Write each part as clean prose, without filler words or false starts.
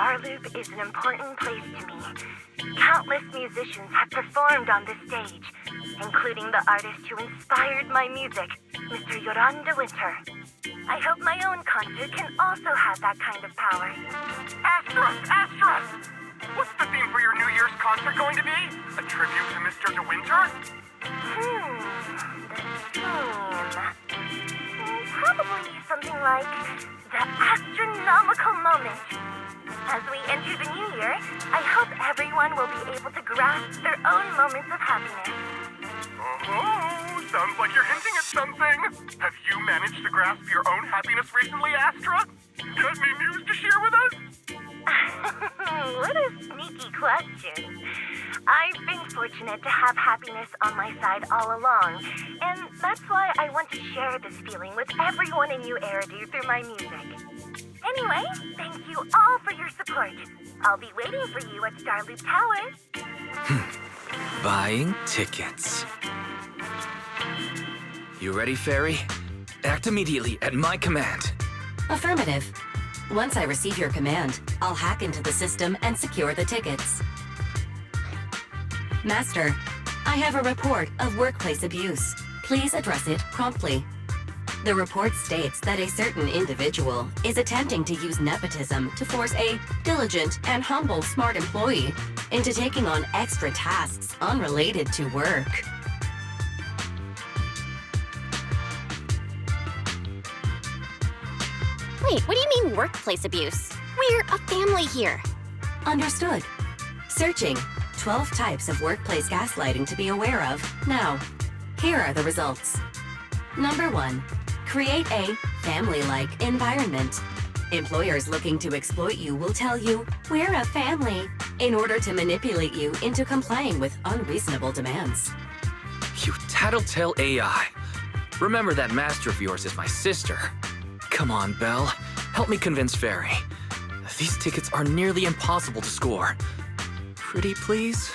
Starloop is an important place to me. Countless musicians have performed on this stage, including the artist who inspired my music, Mr. Yoran de Winter. I hope my own concert can also have that kind of power. Astra! What's the theme for your New Year's concert going to be? A tribute to Mr. De Winter? The theme... Probably something like the Astra-nomical moment. As we enter the new year, I hope everyone will be able to grasp their own moments of happiness. Oh, sounds like you're hinting at something. Have you managed to grasp your own happiness recently, Astra? Got any news to share with us? What a sneaky question. I've been fortunate to have happiness on my side all along, and that's why I want to share this feeling with everyone in New Eridu through my music. Anyway, thank you all for your support. I'll be waiting for you at Starloop Tower. Buying tickets. You ready, Fairy? Act immediately at my command. Affirmative. Once I receive your command, I'll hack into the system and secure the tickets. Master, I have a report of workplace abuse. Please address it promptly. The report states that a certain individual is attempting to use nepotism to force a diligent and humble smart employee into taking on extra tasks unrelated to work. Wait, what do you mean workplace abuse? We're a family here. Understood. Searching. 12 types of workplace gaslighting to be aware of. Now, here are the results. Number 1. Create a family-like environment. Employers looking to exploit you will tell you, "We're a family," in order to manipulate you into complying with unreasonable demands. You tattletale AI. Remember that master of yours is my sister. Come on, Belle. Help me convince Fairy. These tickets are nearly impossible to score. Pretty, please?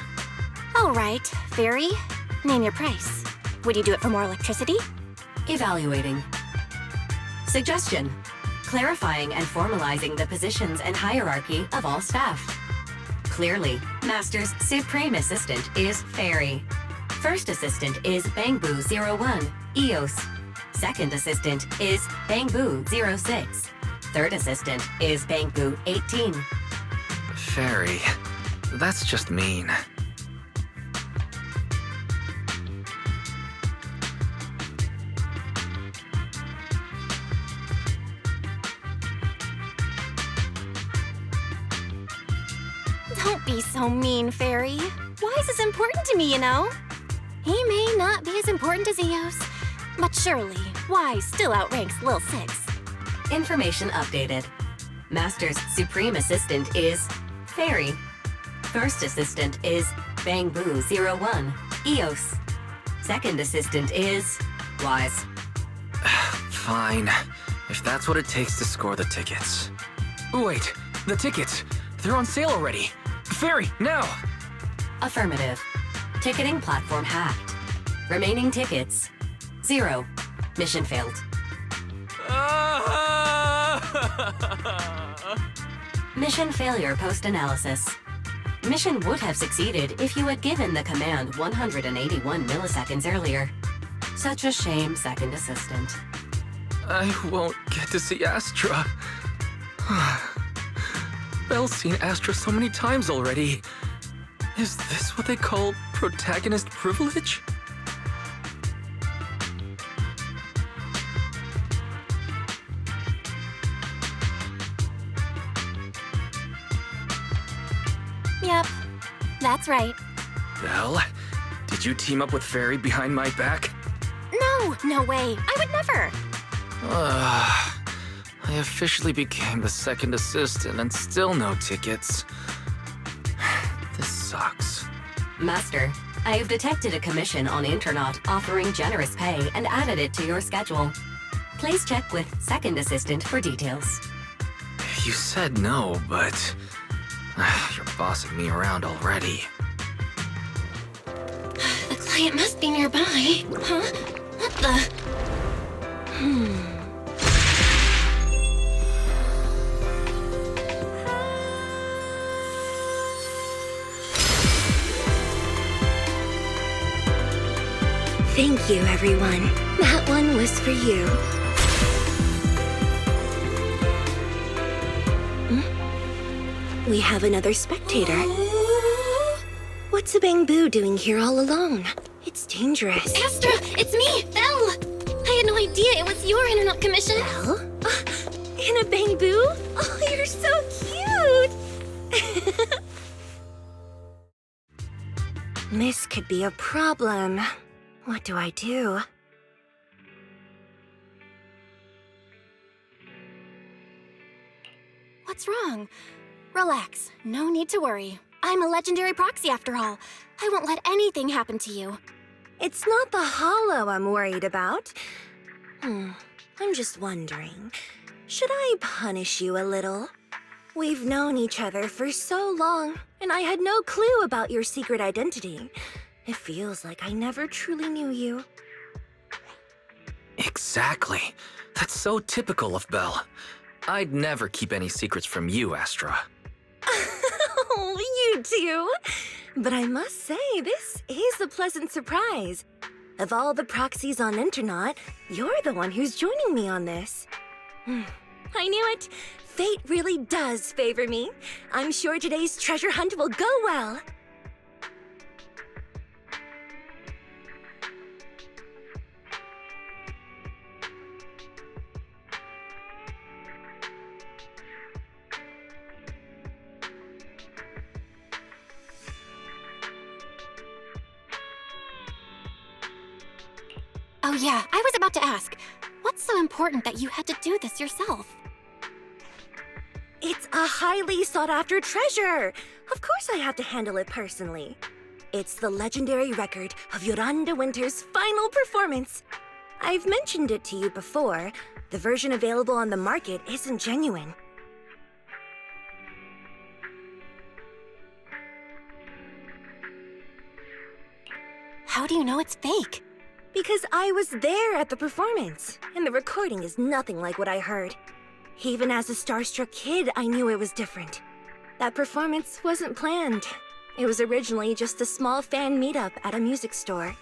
All right, Fairy. Name your price. Would you do it for more electricity? Evaluating. Suggestion. Clarifying and formalizing the positions and hierarchy of all staff. Clearly, Master's Supreme Assistant is Fairy. First Assistant is Bangbu01, EOS. Second Assistant is Bangbu06. Third Assistant is Bangbu18. Fairy, that's just mean. Don't be so mean, Fairy. Wise is important to me, you know. He may not be as important as Eos, but surely Wise still outranks Lil Six. Information updated. Master's Supreme Assistant is Fairy. First Assistant is Bangbu01, EOS. Second Assistant is Wise. Fine, if that's what it takes to score the tickets. Wait, the tickets! They're on sale already! Fairy, now! Affirmative. Ticketing platform hacked. Remaining tickets, 0. Mission failed. Mission failure post-analysis. Mission would have succeeded if you had given the command 181 milliseconds earlier. Such a shame, Second Assistant. I won't get to see Astra. Belle's seen Astra so many times already. Is this what they call protagonist privilege? Yep, that's right. Belle, did you team up with Fairy behind my back? No way. I would never. I officially became the second assistant and still no tickets. This sucks. Master, I have detected a commission on Internet offering generous pay and added it to your schedule. Please check with Second Assistant for details. You said no, but you're bossing me around already. The client must be nearby. Huh? What the? Thank you, everyone. That one was for you. We have another spectator. What's a Bang-Boo doing here all alone? It's dangerous. Astra, it's me, Belle! I had no idea it was your internet commission. Belle? In a Bang-Boo? Oh, you're so cute! This could be a problem. What do I do? What's wrong? Relax, no need to worry. I'm a legendary proxy after all. I won't let anything happen to you. It's not the hollow I'm worried about. I'm just wondering, should I punish you a little? We've known each other for so long, and I had no clue about your secret identity. It feels like I never truly knew you. Exactly. That's so typical of Belle. I'd never keep any secrets from you, Astra. Oh, you too. But I must say, this is a pleasant surprise. Of all the proxies on Internaut, you're the one who's joining me on this. I knew it. Fate really does favor me. I'm sure today's treasure hunt will go well. Oh yeah, I was about to ask, what's so important that you had to do this yourself? It's a highly sought-after treasure. Of course I have to handle it personally. It's the legendary record of Yolanda Winter's final performance. I've mentioned it to you before. The version available on the market isn't genuine. How do you know it's fake? Because I was there at the performance, and the recording is nothing like what I heard. Even as a starstruck kid, I knew it was different. That performance wasn't planned. It was originally just a small fan meetup at a music store.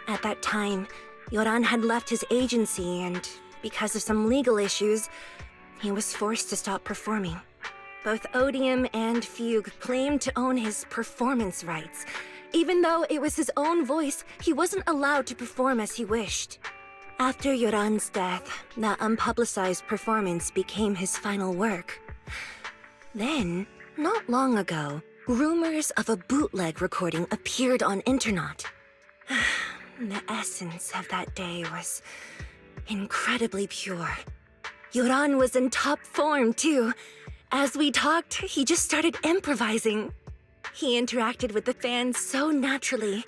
At that time, Yoran had left his agency, and because of some legal issues, he was forced to stop performing. Both Odium and Fugue claimed to own his performance rights. Even though it was his own voice, he wasn't allowed to perform as he wished. After Yoran's death, that unpublicized performance became his final work. Then, not long ago, rumors of a bootleg recording appeared on Internaut. The essence of that day was incredibly pure. Yoran was in top form, too. As we talked, he just started improvising. He interacted with the fans so naturally.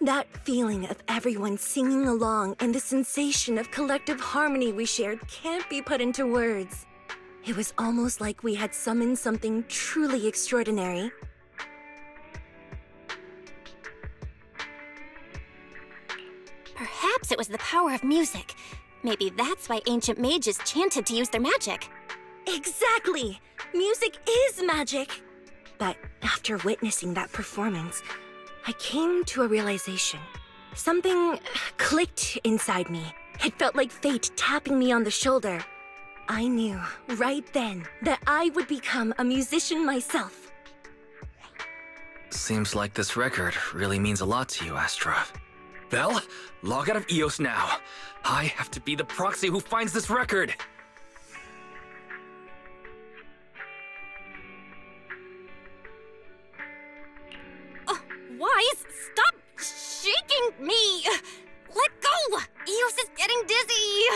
That feeling of everyone singing along and the sensation of collective harmony we shared can't be put into words. It was almost like we had summoned something truly extraordinary. Perhaps it was the power of music. Maybe that's why ancient mages chanted to use their magic. Exactly! Music is magic! But after witnessing that performance, I came to a realization. Something clicked inside me. It felt like fate tapping me on the shoulder. I knew right then that I would become a musician myself. Seems like this record really means a lot to you, Astra. Belle, log out of EOS now. I have to be the proxy who finds this record. Wise, stop shaking me! Let go! Eos is getting dizzy!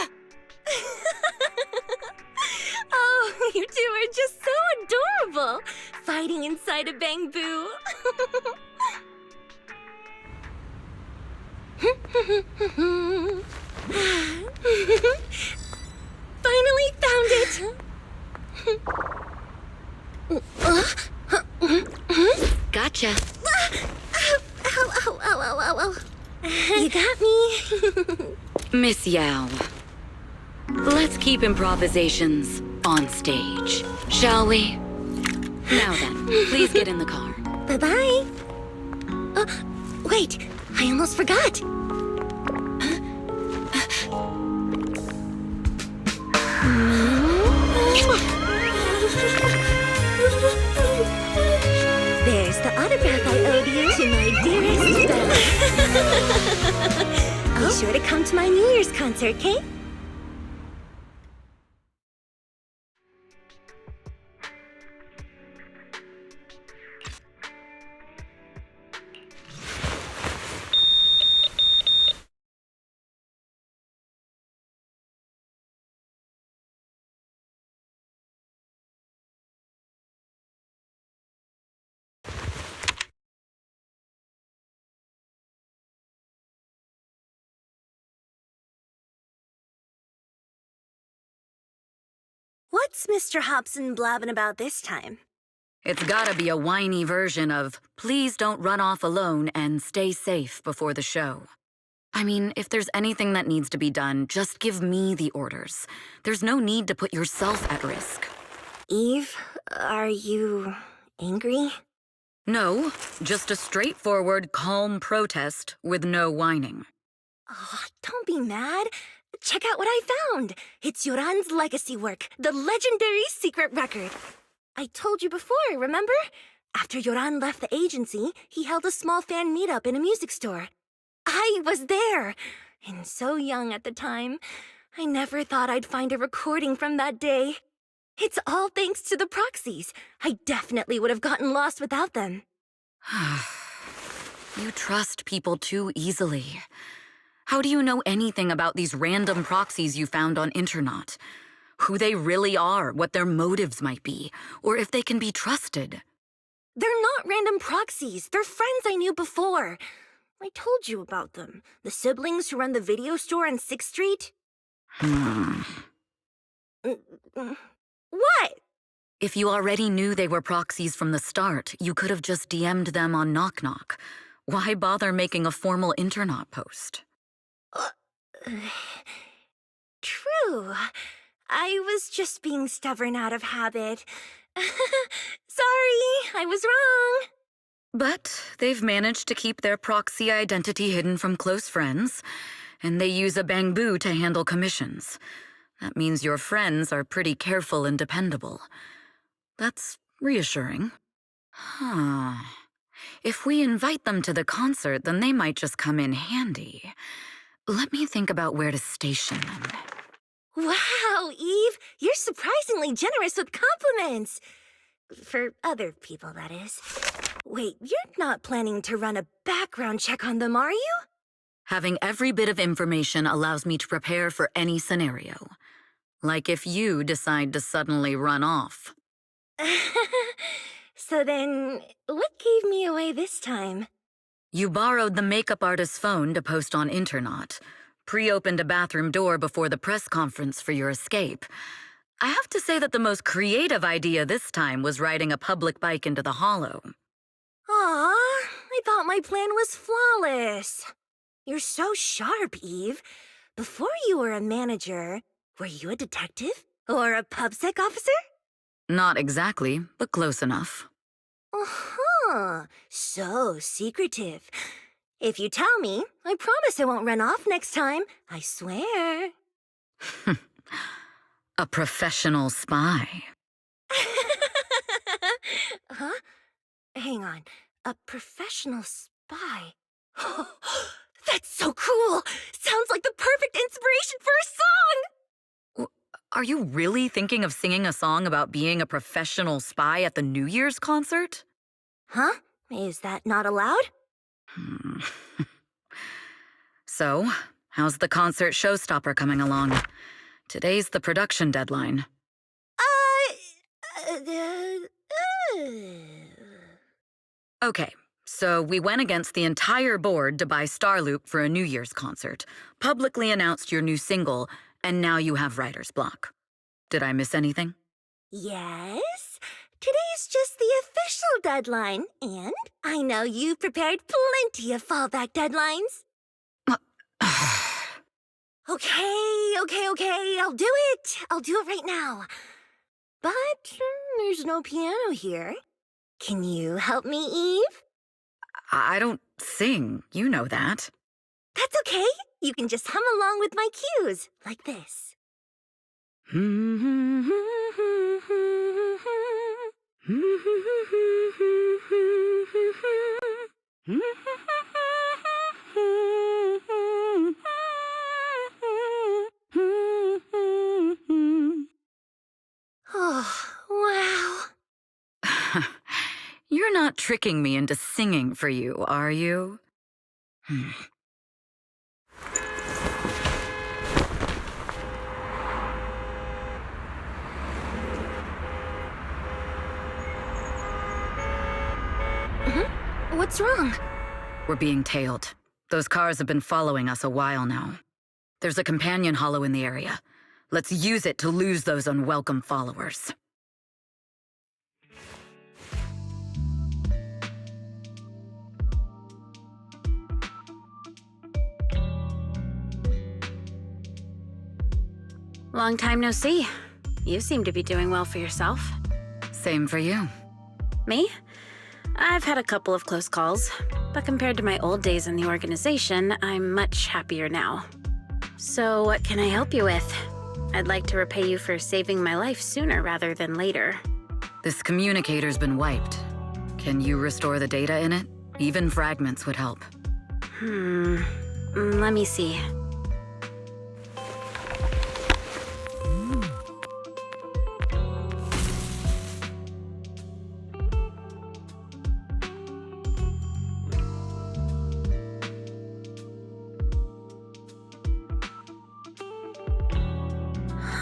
Oh, you two are just so adorable! Fighting inside a Bang-Boo. Finally found it! Gotcha. Ow. You got me. Miss Yao, let's keep improvisations on stage, shall we? Now then, please get in the car. Bye-bye. Wait, I almost forgot. To my dearest Belle. Be sure to come to my New Year's concert, Kate. What's Mr. Hobson blabbing about this time? It's gotta be a whiny version of, please don't run off alone and stay safe before the show. I mean, if there's anything that needs to be done, just give me the orders. There's no need to put yourself at risk. Eve, are you angry? No, just a straightforward, calm protest with no whining. Oh, don't be mad. Check out what I found. It's Yoran's legacy work, the legendary secret record. I told you before, remember? After Yoran left the agency, he held a small fan meetup in a music store. I was there, and so young at the time. I never thought I'd find a recording from that day. It's all thanks to the proxies. I definitely would have gotten lost without them. You trust people too easily. How do you know anything about these random proxies you found on Internaut? Who they really are, what their motives might be, or if they can be trusted? They're not random proxies. They're friends I knew before. I told you about them. The siblings who run the video store on 6th Street. What? If you already knew they were proxies from the start, you could have just DM'd them on Knock Knock. Why bother making a formal Internaut post? True. I was just being stubborn out of habit. Sorry, I was wrong. But they've managed to keep their proxy identity hidden from close friends, and they use a bamboo to handle commissions. That means your friends are pretty careful and dependable. That's reassuring. If we invite them to the concert, then they might just come in handy. Let me think about where to station them. Wow, Eve, you're surprisingly generous with compliments. For other people, that is. Wait, you're not planning to run a background check on them, are you? Having every bit of information allows me to prepare for any scenario. Like if you decide to suddenly run off. So then, what gave me away this time? You borrowed the makeup artist's phone to post on Internaut, pre-opened a bathroom door before the press conference for your escape. I have to say that the most creative idea this time was riding a public bike into the hollow. Aw, I thought my plan was flawless. You're so sharp, Eve. Before you were a manager, were you a detective? Or a PubSec officer? Not exactly, but close enough. Uh-huh. So secretive. If you tell me, I promise I won't run off next time. I swear. A professional spy. Huh? Hang on. A professional spy? That's so cool! Sounds like the perfect inspiration for a song! Are you really thinking of singing a song about being a professional spy at the New Year's concert? Huh? Is that not allowed? So, how's the concert showstopper coming along? Today's the production deadline. Okay, so we went against the entire board to buy Starloop for a New Year's concert, publicly announced your new single, and now you have writer's block. Did I miss anything? Yes? Today's just the official deadline, and I know you've prepared plenty of fallback deadlines. Okay, I'll do it. I'll do it right now. But there's no piano here. Can you help me, Eve? I don't sing, you know that. That's okay. You can just hum along with my cues, like this. Oh, wow. You're not tricking me into singing for you, are you? What's wrong? We're being tailed. Those cars have been following us a while now. There's a companion hollow in the area. Let's use it to lose those unwelcome followers. Long time no see. You seem to be doing well for yourself. Same for you. Me? I've had a couple of close calls, but compared to my old days in the organization, I'm much happier now. So what can I help you with? I'd like to repay you for saving my life sooner rather than later. This communicator's been wiped. Can you restore the data in it? Even fragments would help. Let me see.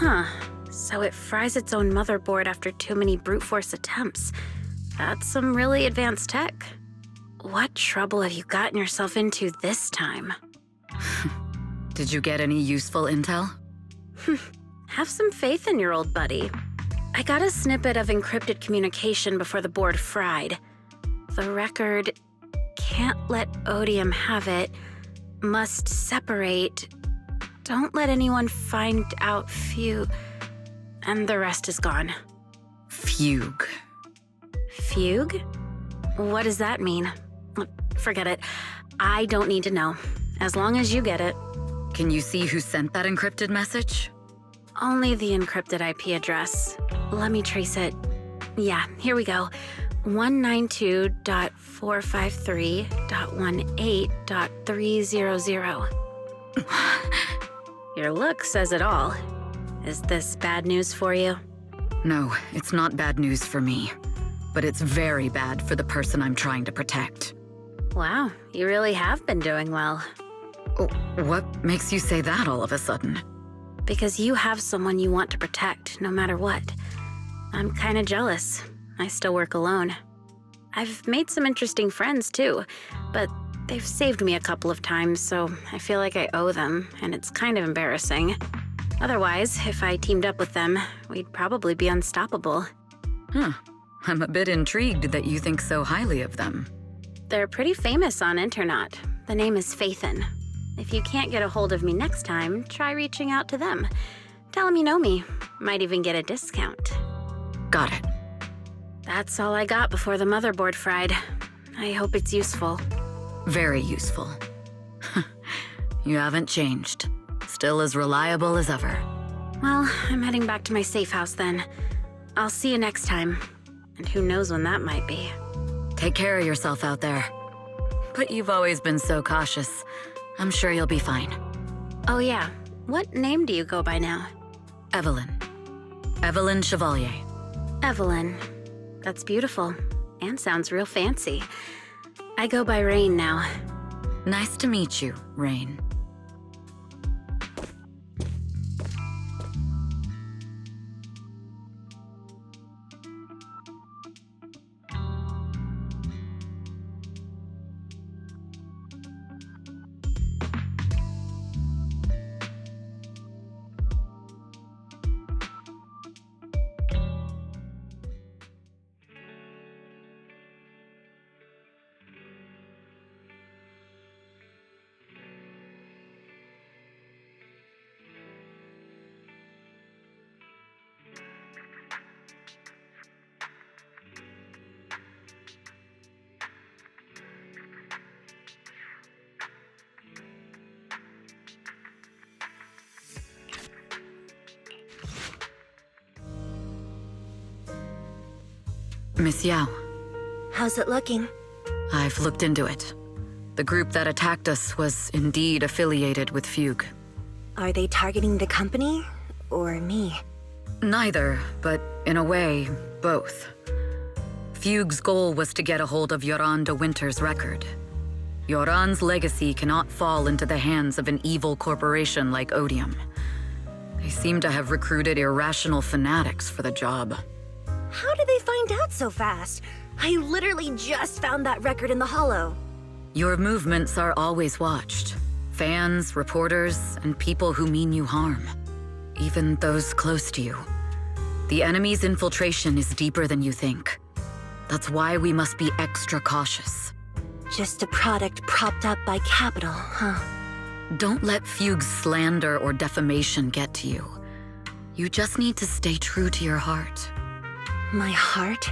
Huh. So it fries its own motherboard after too many brute force attempts. That's some really advanced tech. What trouble have you gotten yourself into this time? Did you get any useful intel? Have some faith in your old buddy. I got a snippet of encrypted communication before the board fried. The record, can't let Odium have it, must separate, don't let anyone find out and the rest is gone. Fugue. Fugue? What does that mean? Forget it. I don't need to know. As long as you get it. Can you see who sent that encrypted message? Only the encrypted IP address. Let me trace it. Yeah, here we go. 192.453.18.300. Your look says it all. Is this bad news for you? No, it's not bad news for me. But it's very bad for the person I'm trying to protect. Wow, you really have been doing well. Oh, what makes you say that all of a sudden? Because you have someone you want to protect, no matter what. I'm kinda jealous. I still work alone. I've made some interesting friends, too, but they've saved me a couple of times, so I feel like I owe them, and it's kind of embarrassing. Otherwise, if I teamed up with them, we'd probably be unstoppable. Huh. I'm a bit intrigued that you think so highly of them. They're pretty famous on Internet. The name is Faithin. If you can't get a hold of me next time, try reaching out to them. Tell them you know me. Might even get a discount. Got it. That's all I got before the motherboard fried. I hope it's useful. Very useful. You haven't changed. Still as reliable as ever. Well, I'm heading back to my safe house then. I'll see you next time. And who knows when that might be. Take care of yourself out there. But you've always been so cautious. I'm sure you'll be fine. Oh yeah, what name do you go by now? Evelyn. Evelyn Chevalier. Evelyn. That's beautiful. And sounds real fancy. I go by Rain now. Nice to meet you, Rain. Miss Yao, How's it looking? I've looked into it. The group that attacked us was indeed affiliated with Fugue. Are they targeting the company or me? Neither, but in a way, both. Fugue's goal was to get a hold of Yoran de Winter's record. Yoran's legacy cannot fall into the hands of an evil corporation like Odium. They seem to have recruited irrational fanatics for the job. How did they find out so fast? I literally just found that record in the hollow. Your movements are always watched. Fans, reporters, and people who mean you harm. Even those close to you. The enemy's infiltration is deeper than you think. That's why we must be extra cautious. Just a product propped up by capital, huh? Don't let Fugue's slander or defamation get to you. You just need to stay true to your heart. My heart?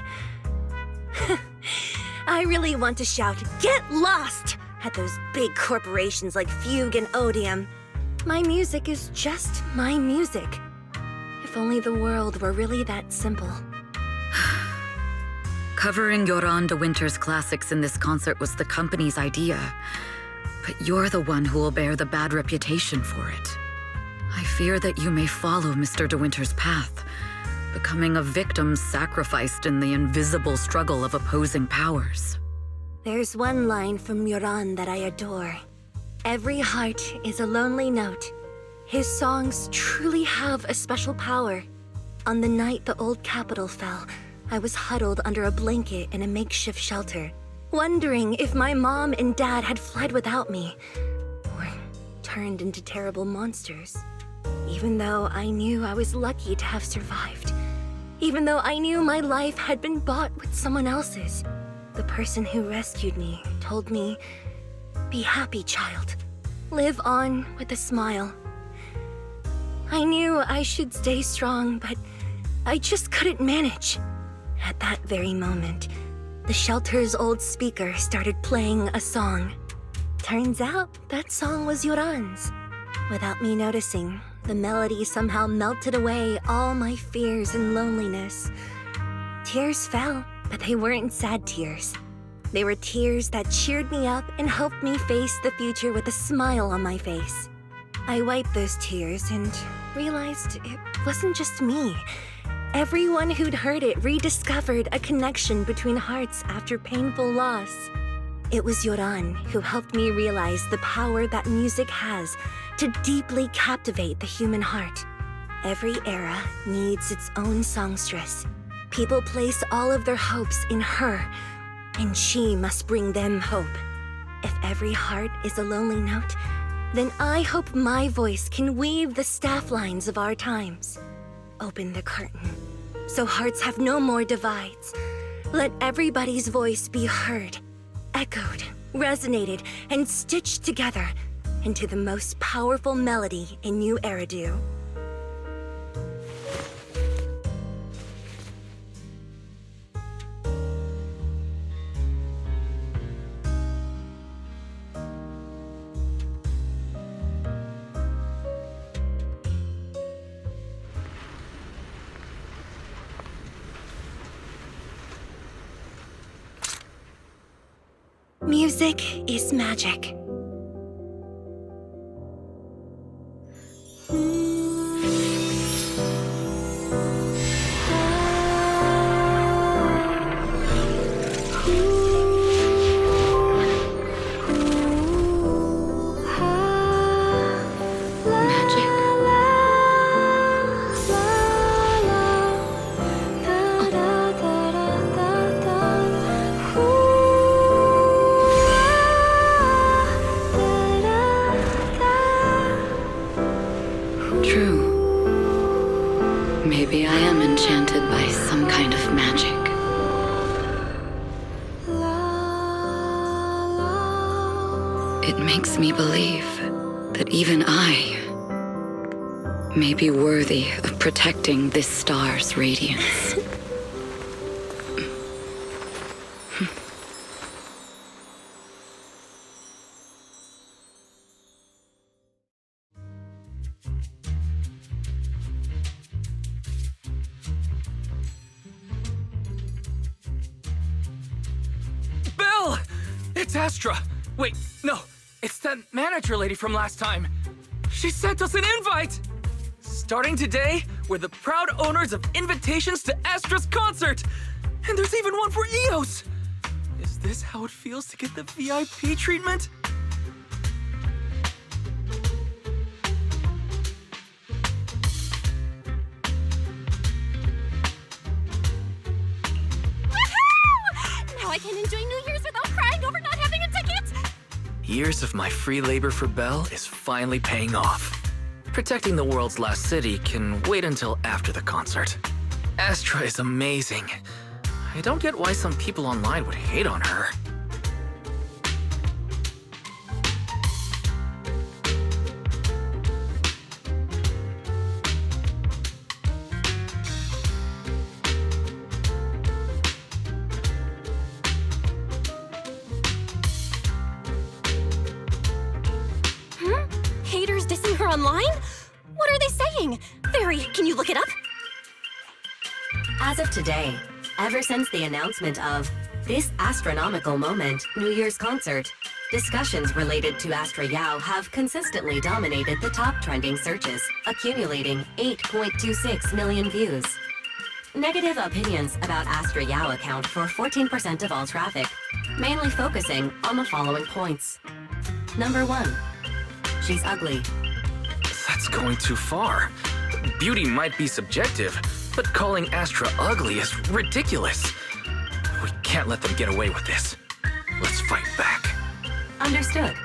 I really want to shout, "Get lost!" at those big corporations like Fugue and Odium. My music is just my music. If only the world were really that simple. Covering Yoran de Winter's classics in this concert was the company's idea, but you're the one who will bear the bad reputation for it. I fear that you may follow Mr. de Winter's path, becoming a victim sacrificed in the invisible struggle of opposing powers. There's one line from Yoran that I adore. Every heart is a lonely note. His songs truly have a special power. On the night the old capital fell, I was huddled under a blanket in a makeshift shelter, wondering if my mom and dad had fled without me, or turned into terrible monsters. Even though I knew I was lucky to have survived. Even though I knew my life had been bought with someone else's. The person who rescued me told me, "Be happy, child. Live on with a smile." I knew I should stay strong, but I just couldn't manage. At that very moment, the shelter's old speaker started playing a song. Turns out that song was Yoran's. Without me noticing, the melody somehow melted away all my fears and loneliness. Tears fell, but they weren't sad tears. They were tears that cheered me up and helped me face the future with a smile on my face. I wiped those tears and realized it wasn't just me. Everyone who'd heard it rediscovered a connection between hearts after painful loss. It was Yoran who helped me realize the power that music has to deeply captivate the human heart. Every era needs its own songstress. People place all of their hopes in her, and she must bring them hope. If every heart is a lonely note, then I hope my voice can weave the staff lines of our times. Open the curtain, so hearts have no more divides. Let everybody's voice be heard, echoed, resonated, and stitched together into the most powerful melody in New Eridu. Music is magic. Maybe I am enchanted by some kind of magic. It makes me believe that even I may be worthy of protecting this star's radiance. It's Astra! Wait, no. It's that manager lady from last time. She sent us an invite! Starting today, we're the proud owners of invitations to Astra's concert! And there's even one for EOS! Is this how it feels to get the VIP treatment? Woohoo! Now I can enjoy New Year's without crying over not having a ticket! Years of my free labor for Belle is finally paying off. Protecting the world's last city can wait until after the concert. Astra is amazing. I don't get why some people online would hate on her. Haters dissing her online? What are they saying? Fairy, can you look it up? As of today, ever since the announcement of this Astra-nomical moment New Year's concert, discussions related to Astra Yao have consistently dominated the top trending searches, accumulating 8.26 million views. Negative opinions about Astra Yao account for 14% of all traffic, mainly focusing on the following points. Number 1. She's ugly. That's going too far. Beauty might be subjective, but calling Astra ugly is ridiculous. We can't let them get away with this. Let's fight back. Understood.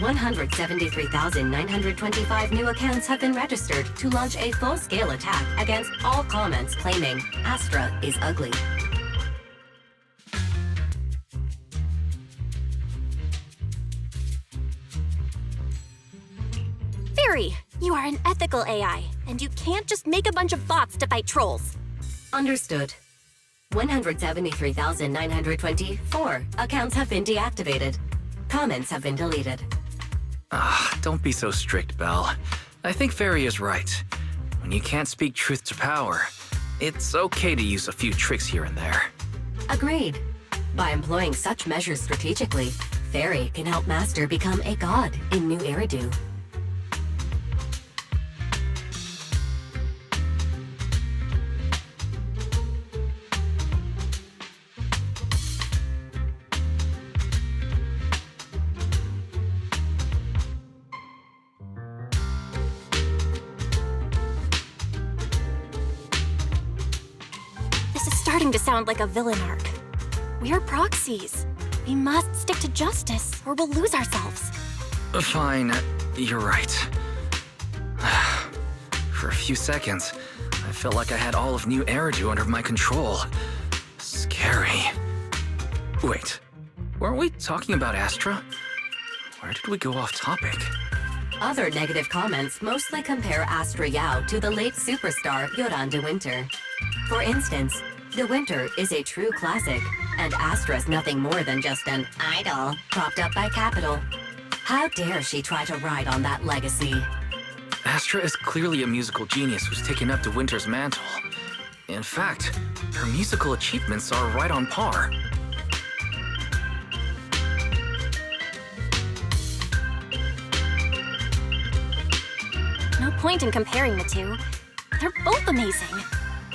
173,925 new accounts have been registered to launch a full-scale attack against all comments claiming Astra is ugly. Fairy, you are an ethical AI, and you can't just make a bunch of bots to fight trolls. Understood. 173,924 accounts have been deactivated. Comments have been deleted. Don't be so strict, Belle. I think Fairy is right. When you can't speak truth to power, it's okay to use a few tricks here and there. Agreed. By employing such measures strategically, Fairy can help Master become a god in New Eridu. This is starting to sound like a villain arc. We're proxies. We must stick to justice, or we'll lose ourselves. Fine, you're right. For a few seconds, I felt like I had all of New Eridu under my control. Scary. Wait, weren't we talking about Astra? Where did we go off topic? Other negative comments mostly compare Astra Yao to the late superstar Yoran de Winter. For instance, De Winter is a true classic, and Astra's nothing more than just an idol propped up by capital. How dare she try to ride on that legacy? Astra is clearly a musical genius who's taken up De Winter's mantle. In fact, her musical achievements are right on par. No point in comparing the two. They're both amazing.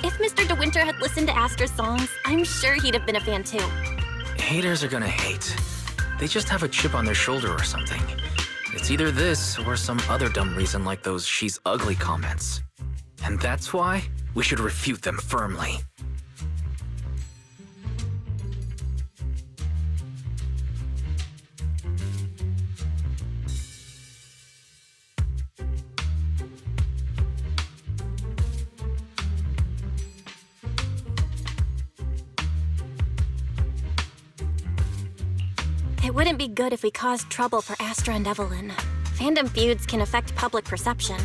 If Mr. De Winter had listened to Astra's songs, I'm sure he'd have been a fan too. Haters are gonna hate. They just have a chip on their shoulder or something. It's either this or some other dumb reason like those "she's ugly" comments. And that's why we should refute them firmly. It wouldn't be good if we caused trouble for Astra and Evelyn. Fandom feuds can affect public perception.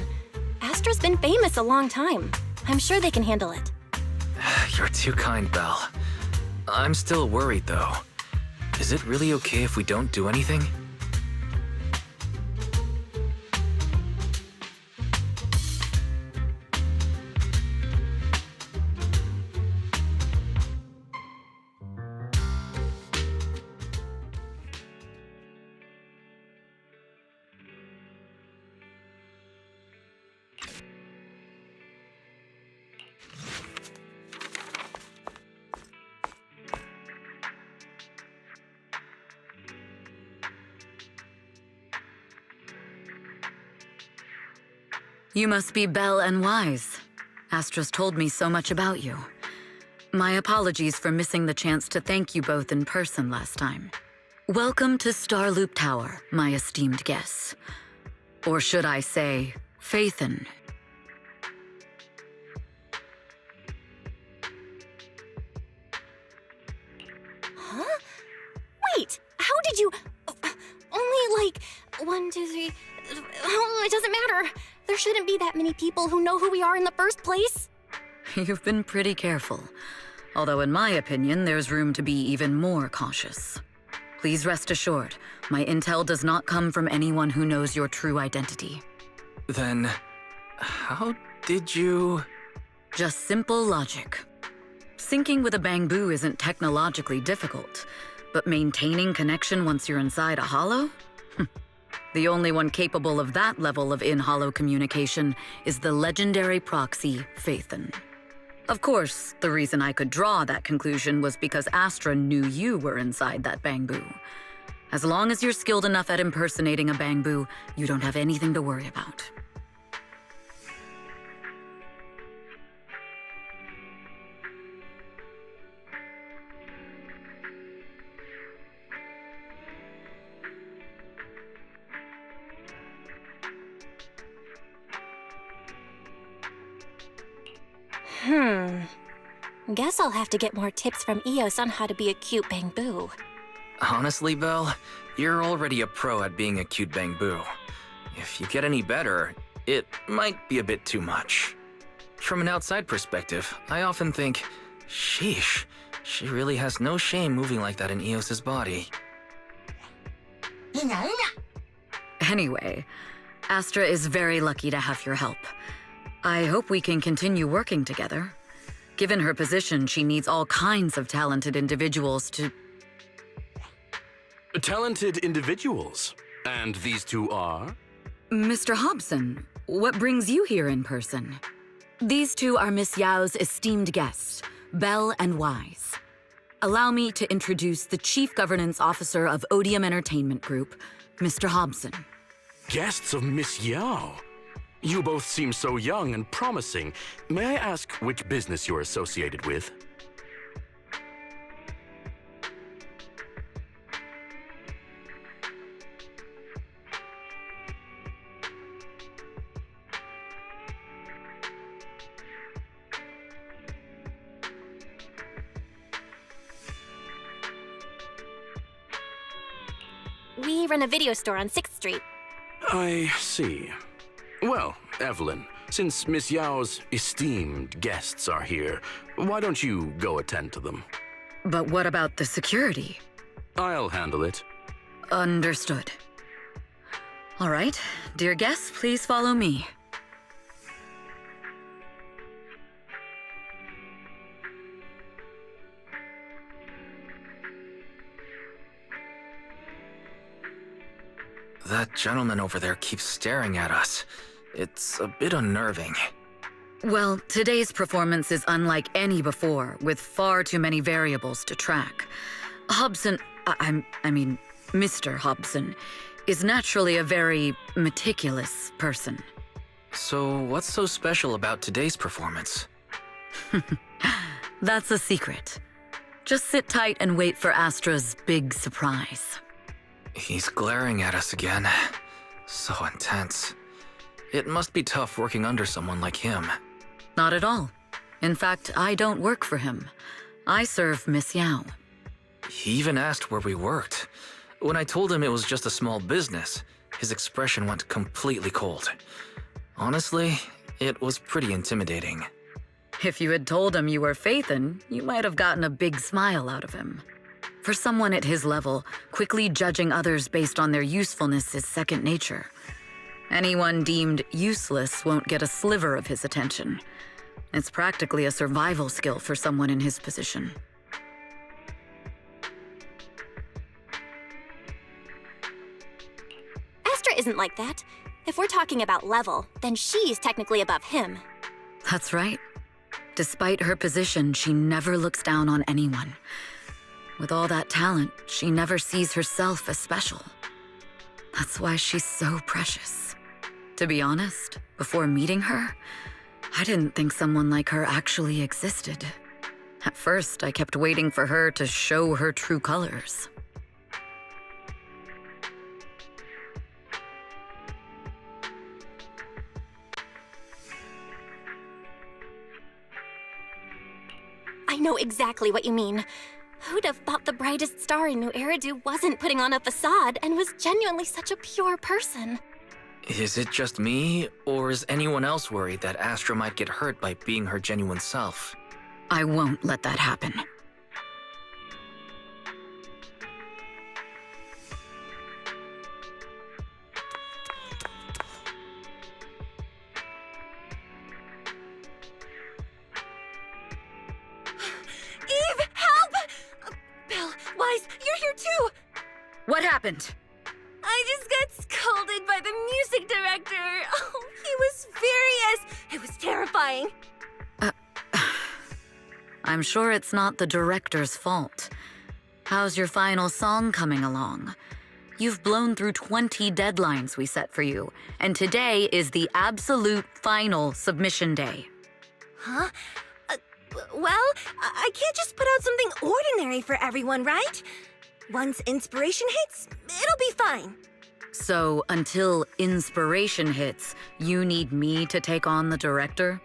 Astra's been famous a long time. I'm sure they can handle it. You're too kind, Belle. I'm still worried, though. Is it really okay if we don't do anything? You must be Belle and Wise. Astra's told me so much about you. My apologies for missing the chance to thank you both in person last time. Welcome to Starloop Tower, my esteemed guests. Or should I say, Faithin. Huh? Wait, how did you... Only like 1, 2, 3... Oh, it doesn't matter. There shouldn't be that many people who know who we are in the first place. You've been pretty careful. Although in my opinion, there's room to be even more cautious. Please rest assured, my intel does not come from anyone who knows your true identity. Then, how did you... Just simple logic. Syncing with a bamboo isn't technologically difficult, but maintaining connection once you're inside a hollow? The only one capable of that level of in-hollow communication is the legendary proxy, Faithin. Of course, the reason I could draw that conclusion was because Astra knew you were inside that bamboo. As long as you're skilled enough at impersonating a bamboo, you don't have anything to worry about. Guess I'll have to get more tips from Eos on how to be a cute bamboo. Honestly, Belle, you're already a pro at being a cute bamboo. If you get any better, it might be a bit too much. From an outside perspective, I often think, sheesh, she really has no shame moving like that in Eos's body. Anyway, Astra is very lucky to have your help. I hope we can continue working together. Given her position, she needs all kinds of talented individuals to... Talented individuals? And these two are? Mr. Hobson, what brings you here in person? These two are Miss Yao's esteemed guests, Belle and Wise. Allow me to introduce the Chief Governance Officer of Odium Entertainment Group, Mr. Hobson. Guests of Miss Yao? You both seem so young and promising. May I ask which business you're associated with? We run a video store on 6th Street. I see. Well, Evelyn, since Miss Yao's esteemed guests are here, why don't you go attend to them? But what about the security? I'll handle it. Understood. All right, dear guests, please follow me. That gentleman over there keeps staring at us. It's a bit unnerving. Well, today's performance is unlike any before, with far too many variables to track. Hobson, I mean, Mr. Hobson, is naturally a very meticulous person. So what's so special about today's performance? That's a secret. Just sit tight and wait for Astra's big surprise. He's glaring at us again. So intense. It must be tough working under someone like him. Not at all. In fact, I don't work for him. I serve Miss Yao. He even asked where we worked. When I told him it was just a small business, his expression went completely cold. Honestly, it was pretty intimidating. If you had told him you were Faithin, you might have gotten a big smile out of him. For someone at his level, quickly judging others based on their usefulness is second nature. Anyone deemed useless won't get a sliver of his attention. It's practically a survival skill for someone in his position. Astra isn't like that. If we're talking about level, then she's technically above him. That's right. Despite her position, she never looks down on anyone. With all that talent, she never sees herself as special. That's why she's so precious. To be honest, before meeting her, I didn't think someone like her actually existed. At first, I kept waiting for her to show her true colors. I know exactly what you mean. Who'd have thought the brightest star in New Eridu wasn't putting on a facade and was genuinely such a pure person? Is it just me, or is anyone else worried that Astra might get hurt by being her genuine self? I won't let that happen. Eve, help! Belle, Wise, you're here too! What happened? I just got scolded by the music director. Oh, he was furious. It was terrifying. I'm sure it's not the director's fault. How's your final song coming along? You've blown through 20 deadlines we set for you, and today is the absolute final submission day. Huh? Well, I can't just put out something ordinary for everyone, right? Once inspiration hits, it'll be fine. So, until inspiration hits, you need me to take on the director?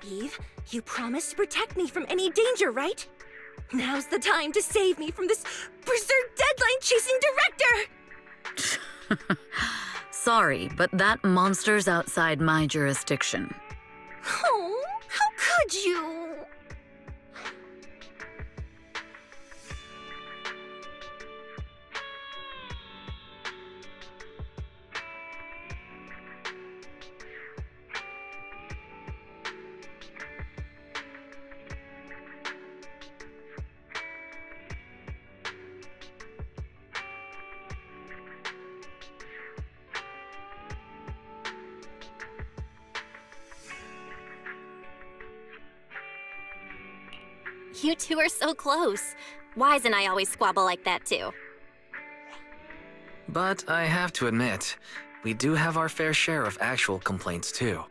Eve, you promised to protect me from any danger, right? Now's the time to save me from this berserk deadline-chasing director! Sorry, but that monster's outside my jurisdiction. Oh, how could you? You two are so close. Wise and I always squabble like that too. But I have to admit, we do have our fair share of actual complaints too.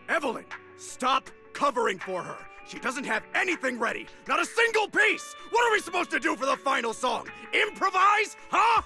Evelyn, stop covering for her. She doesn't have anything ready. Not a single piece. What are we supposed to do for the final song? Improvise? Huh?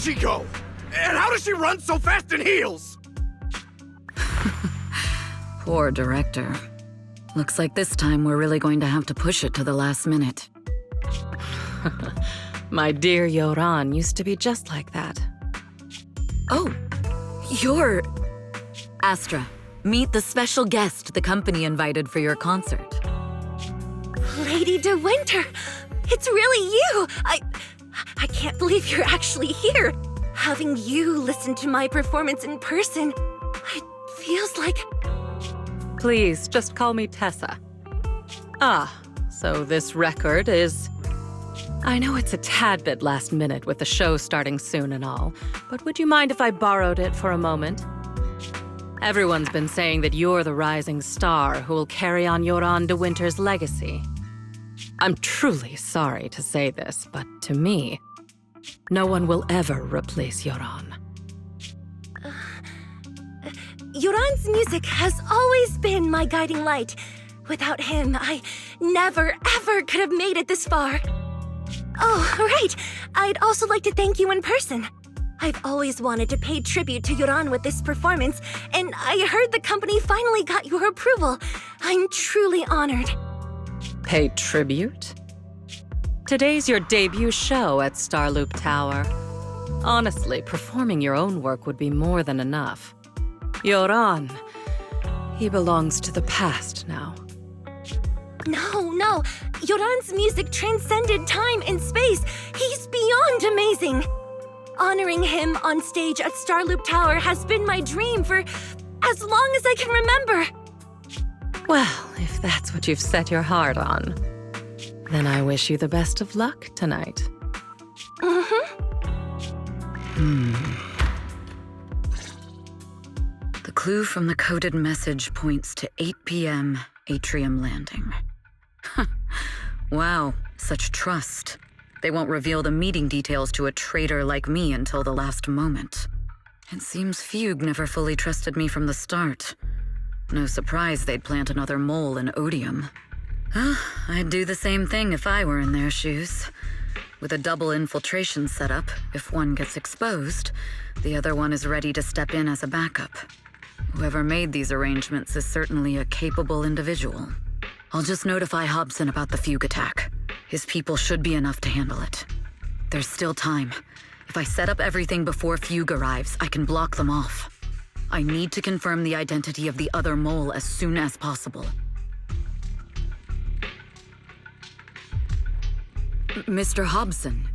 she go? And how does she run so fast in heels? Poor director. Looks like this time we're really going to have to push it to the last minute. My dear Yoran used to be just like that. Oh, you're... Astra, meet the special guest the company invited for your concert. Lady De Winter, it's really you! I can't believe you're actually here. Having you listen to my performance in person, it feels like... Please, just call me Tessa. Ah, so this record is... I know it's a tad bit last minute with the show starting soon and all, but would you mind if I borrowed it for a moment? Everyone's been saying that you're the rising star who will carry on Yoran De Winter's legacy. I'm truly sorry to say this, but to me, no one will ever replace Yoran. Yoran's music has always been my guiding light. Without him, I never, ever could have made it this far. Oh, right. I'd also like to thank you in person. I've always wanted to pay tribute to Yoran with this performance, and I heard the company finally got your approval. I'm truly honored. Pay tribute? Today's your debut show at Starloop Tower. Honestly, performing your own work would be more than enough. Yoran, he belongs to the past now. No. Yoran's music transcended time and space. He's beyond amazing. Honoring him on stage at Starloop Tower has been my dream for as long as I can remember. Well, if that's what you've set your heart on, then I wish you the best of luck tonight. The clue from the coded message points to 8 p.m. Atrium Landing. Wow, such trust. They won't reveal the meeting details to a traitor like me until the last moment. It seems Fugue never fully trusted me from the start. No surprise they'd plant another mole in Odium. I'd do the same thing if I were in their shoes. With a double infiltration setup, if one gets exposed, the other one is ready to step in as a backup. Whoever made these arrangements is certainly a capable individual. I'll just notify Hobson about the Fugue attack. His people should be enough to handle it. There's still time. If I set up everything before Fugue arrives, I can block them off. I need to confirm the identity of the other mole as soon as possible. Mr. Hobson.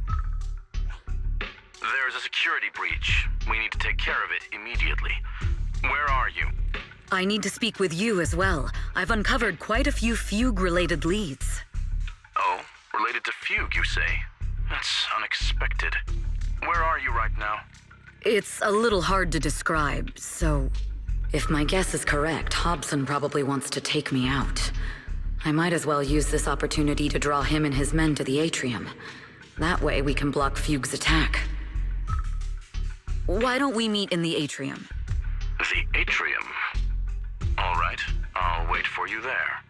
There's a security breach. We need to take care of it immediately. Where are you? I need to speak with you as well. I've uncovered quite a few Fugue-related leads. Oh, related to Fugue, you say? That's unexpected. Where are you right now? It's a little hard to describe, so... If my guess is correct, Hobson probably wants to take me out. I might as well use this opportunity to draw him and his men to the atrium. That way we can block Fugue's attack. Why don't we meet in the atrium? The atrium? All right, I'll wait for you there.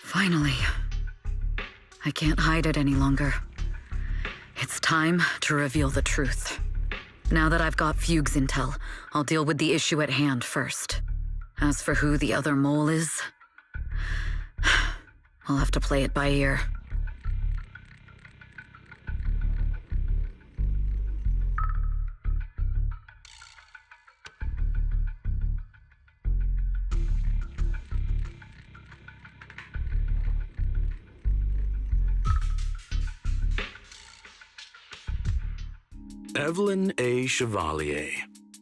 Finally. I can't hide it any longer. It's time to reveal the truth. Now that I've got Fugue's intel, I'll deal with the issue at hand first. As for who the other mole is, I'll have to play it by ear. Evelyn A. Chevalier,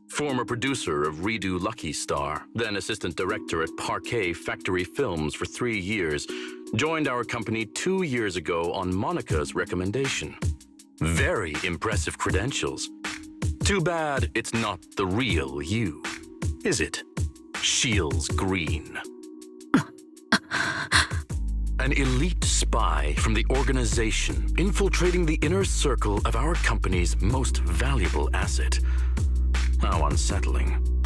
former producer of Redo Lucky Star, then assistant director at Parquet Factory Films for 3 years, joined our company 2 years ago on Monica's recommendation. Very impressive credentials. Too bad it's not the real you, is it? Shields Green. An elite spy from the organization infiltrating the inner circle of our company's most valuable asset. How unsettling.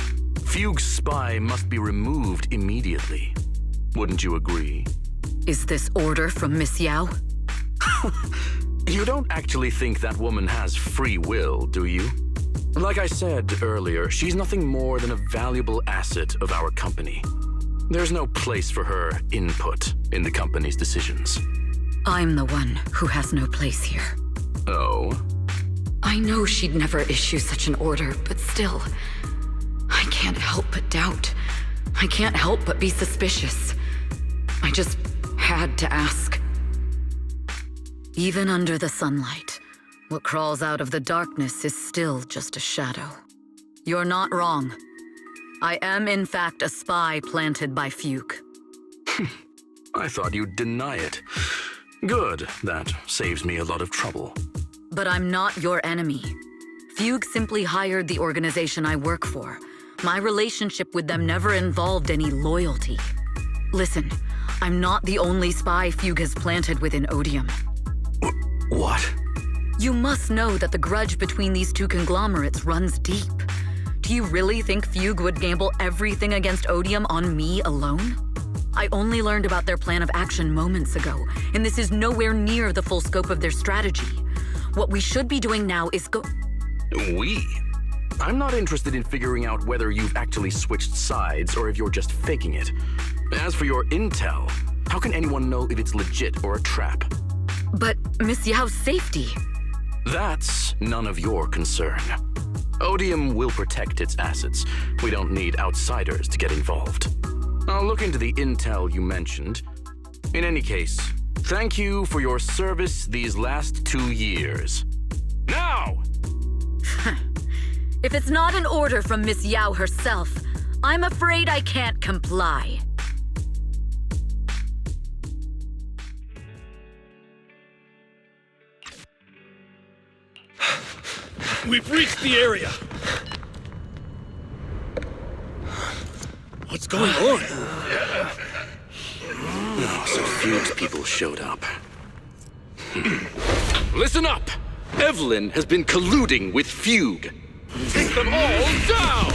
Fugue's spy must be removed immediately. Wouldn't you agree? Is this order from Miss Yao? You don't actually think that woman has free will, do you? Like I said earlier, she's nothing more than a valuable asset of our company. There's no place for her input in the company's decisions. I'm the one who has no place here. Oh? I know she'd never issue such an order, but still, I can't help but doubt. I can't help but be suspicious. I just had to ask. Even under the sunlight, what crawls out of the darkness is still just a shadow. You're not wrong. I am in fact a spy planted by Fugue. I thought you'd deny it. Good, that saves me a lot of trouble. But I'm not your enemy. Fugue simply hired the organization I work for. My relationship with them never involved any loyalty. Listen, I'm not the only spy Fugue has planted within Odium. What? You must know that the grudge between these two conglomerates runs deep. Do you really think Fugue would gamble everything against Odium on me alone? I only learned about their plan of action moments ago, and this is nowhere near the full scope of their strategy. What we should be doing now is We? I'm not interested in figuring out whether you've actually switched sides or if you're just faking it. As for your intel, how can anyone know if it's legit or a trap? But Miss Yao's safety... That's none of your concern. Odium will protect its assets. We don't need outsiders to get involved. I'll look into the intel you mentioned. In any case, thank you for your service these last 2 years. Now! If it's not an order from Miss Yao herself, I'm afraid I can't comply. We've reached the area. What's going on? No, so Fugue's people showed up. Listen up! Evelyn has been colluding with Fugue. Take them all down!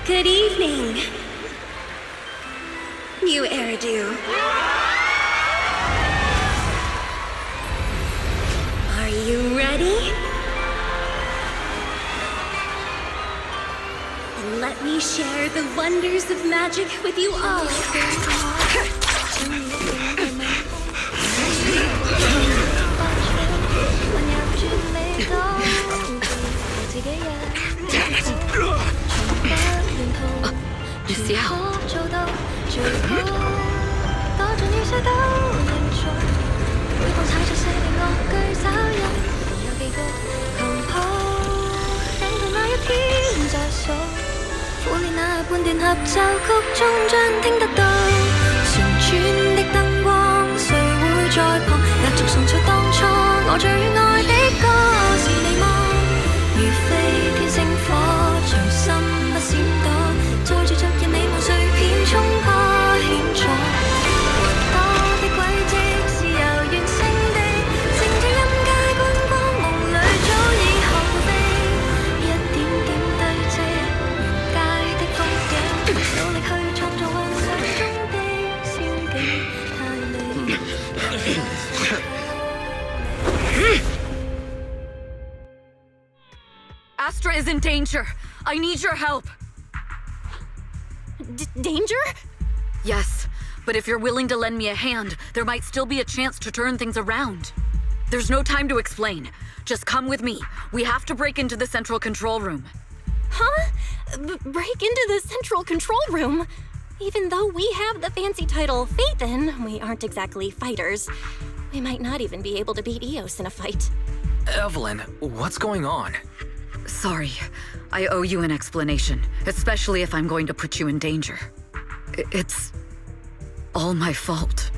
Good evening, new Eridu. Are you ready? And let me share the wonders of magic with you all. Miss Yao. Astra is in danger. I need your help. Danger? Yes, but if you're willing to lend me a hand, there might still be a chance to turn things around. There's no time to explain. Just come with me. We have to break into the central control room. Huh? Break into the central control room? Even though we have the fancy title Phaethon, we aren't exactly fighters. We might not even be able to beat Eos in a fight. Evelyn, what's going on? Sorry, I owe you an explanation, especially if I'm going to put you in danger. It's all my fault.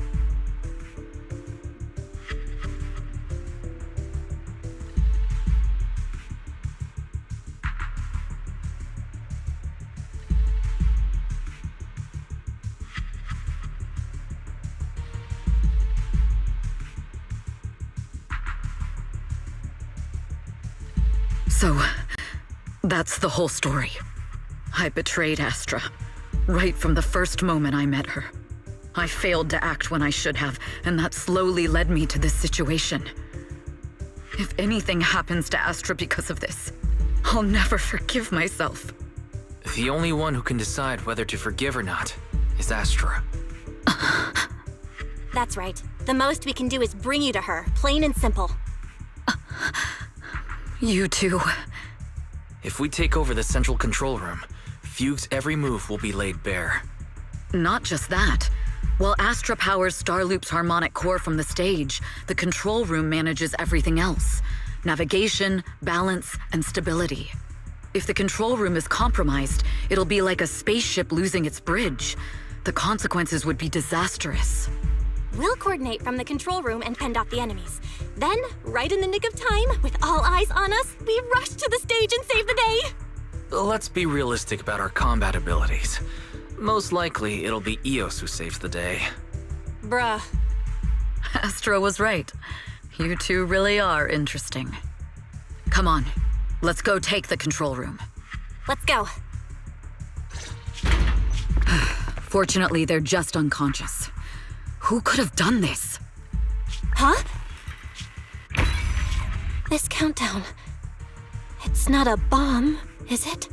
So, that's the whole story. I betrayed Astra, right from the first moment I met her. I failed to act when I should have, and that slowly led me to this situation. If anything happens to Astra because of this, I'll never forgive myself. The only one who can decide whether to forgive or not is Astra. That's right. The most we can do is bring you to her, plain and simple. You too. If we take over the central control room, Fugue's every move will be laid bare. Not just that. While Astra powers Starloop's harmonic core from the stage, the control room manages everything else. Navigation, balance, and stability. If the control room is compromised, it'll be like a spaceship losing its bridge. The consequences would be disastrous. We'll coordinate from the control room and fend off the enemies. Then, right in the nick of time, with all eyes on us, we rush to the stage and save the day! Let's be realistic about our combat abilities. Most likely, it'll be Eos who saves the day. Bruh. Astra was right. You two really are interesting. Come on, let's go take the control room. Let's go. Fortunately, they're just unconscious. Who could have done this? Huh? This countdown. It's not a bomb, is it?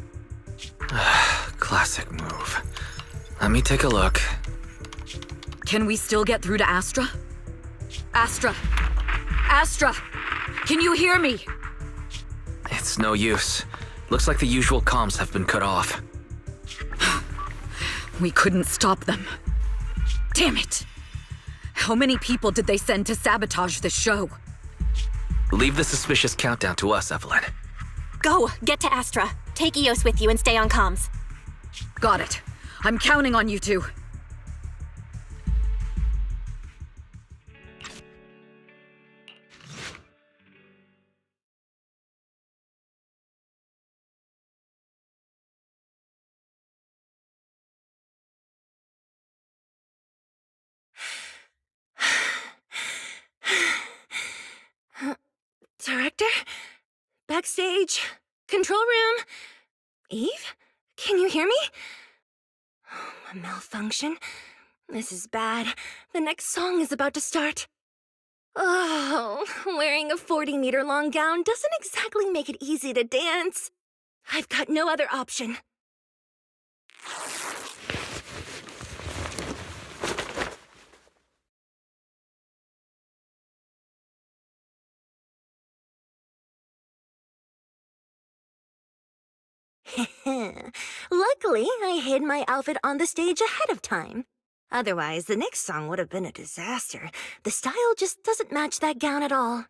Classic move. Let me take a look. Can we still get through to Astra? Astra! Astra! Can you hear me? It's no use. Looks like the usual comms have been cut off. We couldn't stop them. Damn it! How many people did they send to sabotage the show? Leave the suspicious countdown to us, Evelyn. Go, get to Astra. Take Eos with you and stay on comms. Got it. I'm counting on you two. Director? Backstage? Control room? Eve? Can you hear me? A malfunction? This is bad. The next song is about to start. Oh, wearing a 40-meter-long gown doesn't exactly make it easy to dance. I've got no other option. Luckily, I hid my outfit on the stage ahead of time. Otherwise, the next song would have been a disaster. The style just doesn't match that gown at all.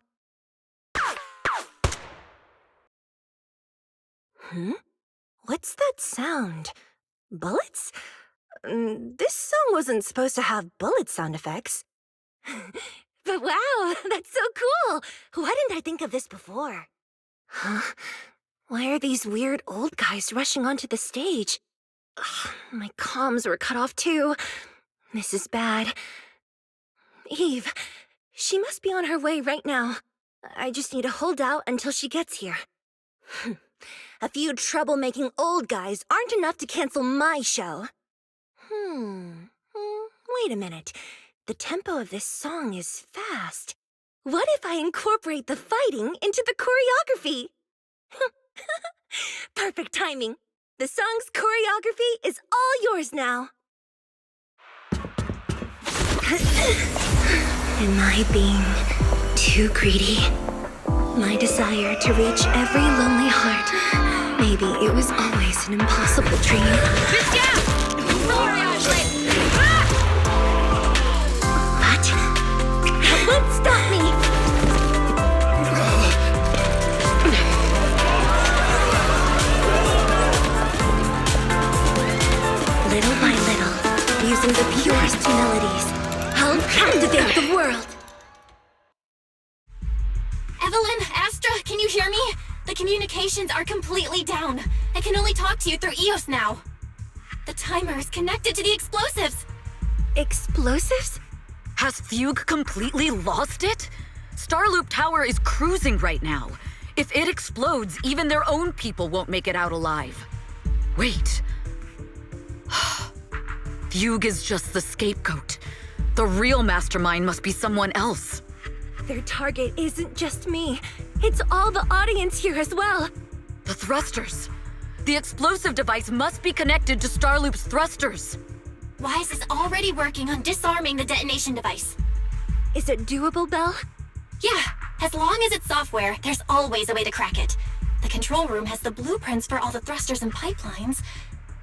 What's that sound? Bullets? This song wasn't supposed to have bullet sound effects. But wow, that's so cool! Why didn't I think of this before? Huh? Why are these weird old guys rushing onto the stage? Ugh, my comms were cut off too. This is bad. Eve, she must be on her way right now. I just need to hold out until she gets here. A few troublemaking old guys aren't enough to cancel my show. Wait a minute. The tempo of this song is fast. What if I incorporate the fighting into the choreography? Perfect timing. The song's choreography is all yours now. Am I being too greedy? My desire to reach every lonely heart. Maybe it was always an impossible dream. Get down! But that won't stop me. Little by little, using the purest melodies, I'll captivate the world. Evelyn, Astra, can you hear me? The communications are completely down. I can only talk to you through Eos now. The timer is connected to the explosives. Explosives? Has Fugue completely lost it? Starloop Tower is cruising right now. If it explodes, even their own people won't make it out alive. Wait. Fugue is just the scapegoat. The real mastermind must be someone else. Their target isn't just me. It's all the audience here as well. The thrusters. The explosive device must be connected to Starloop's thrusters. Wise is already working on disarming the detonation device. Is it doable, Belle? Yeah, as long as it's software, there's always a way to crack it. The control room has the blueprints for all the thrusters and pipelines.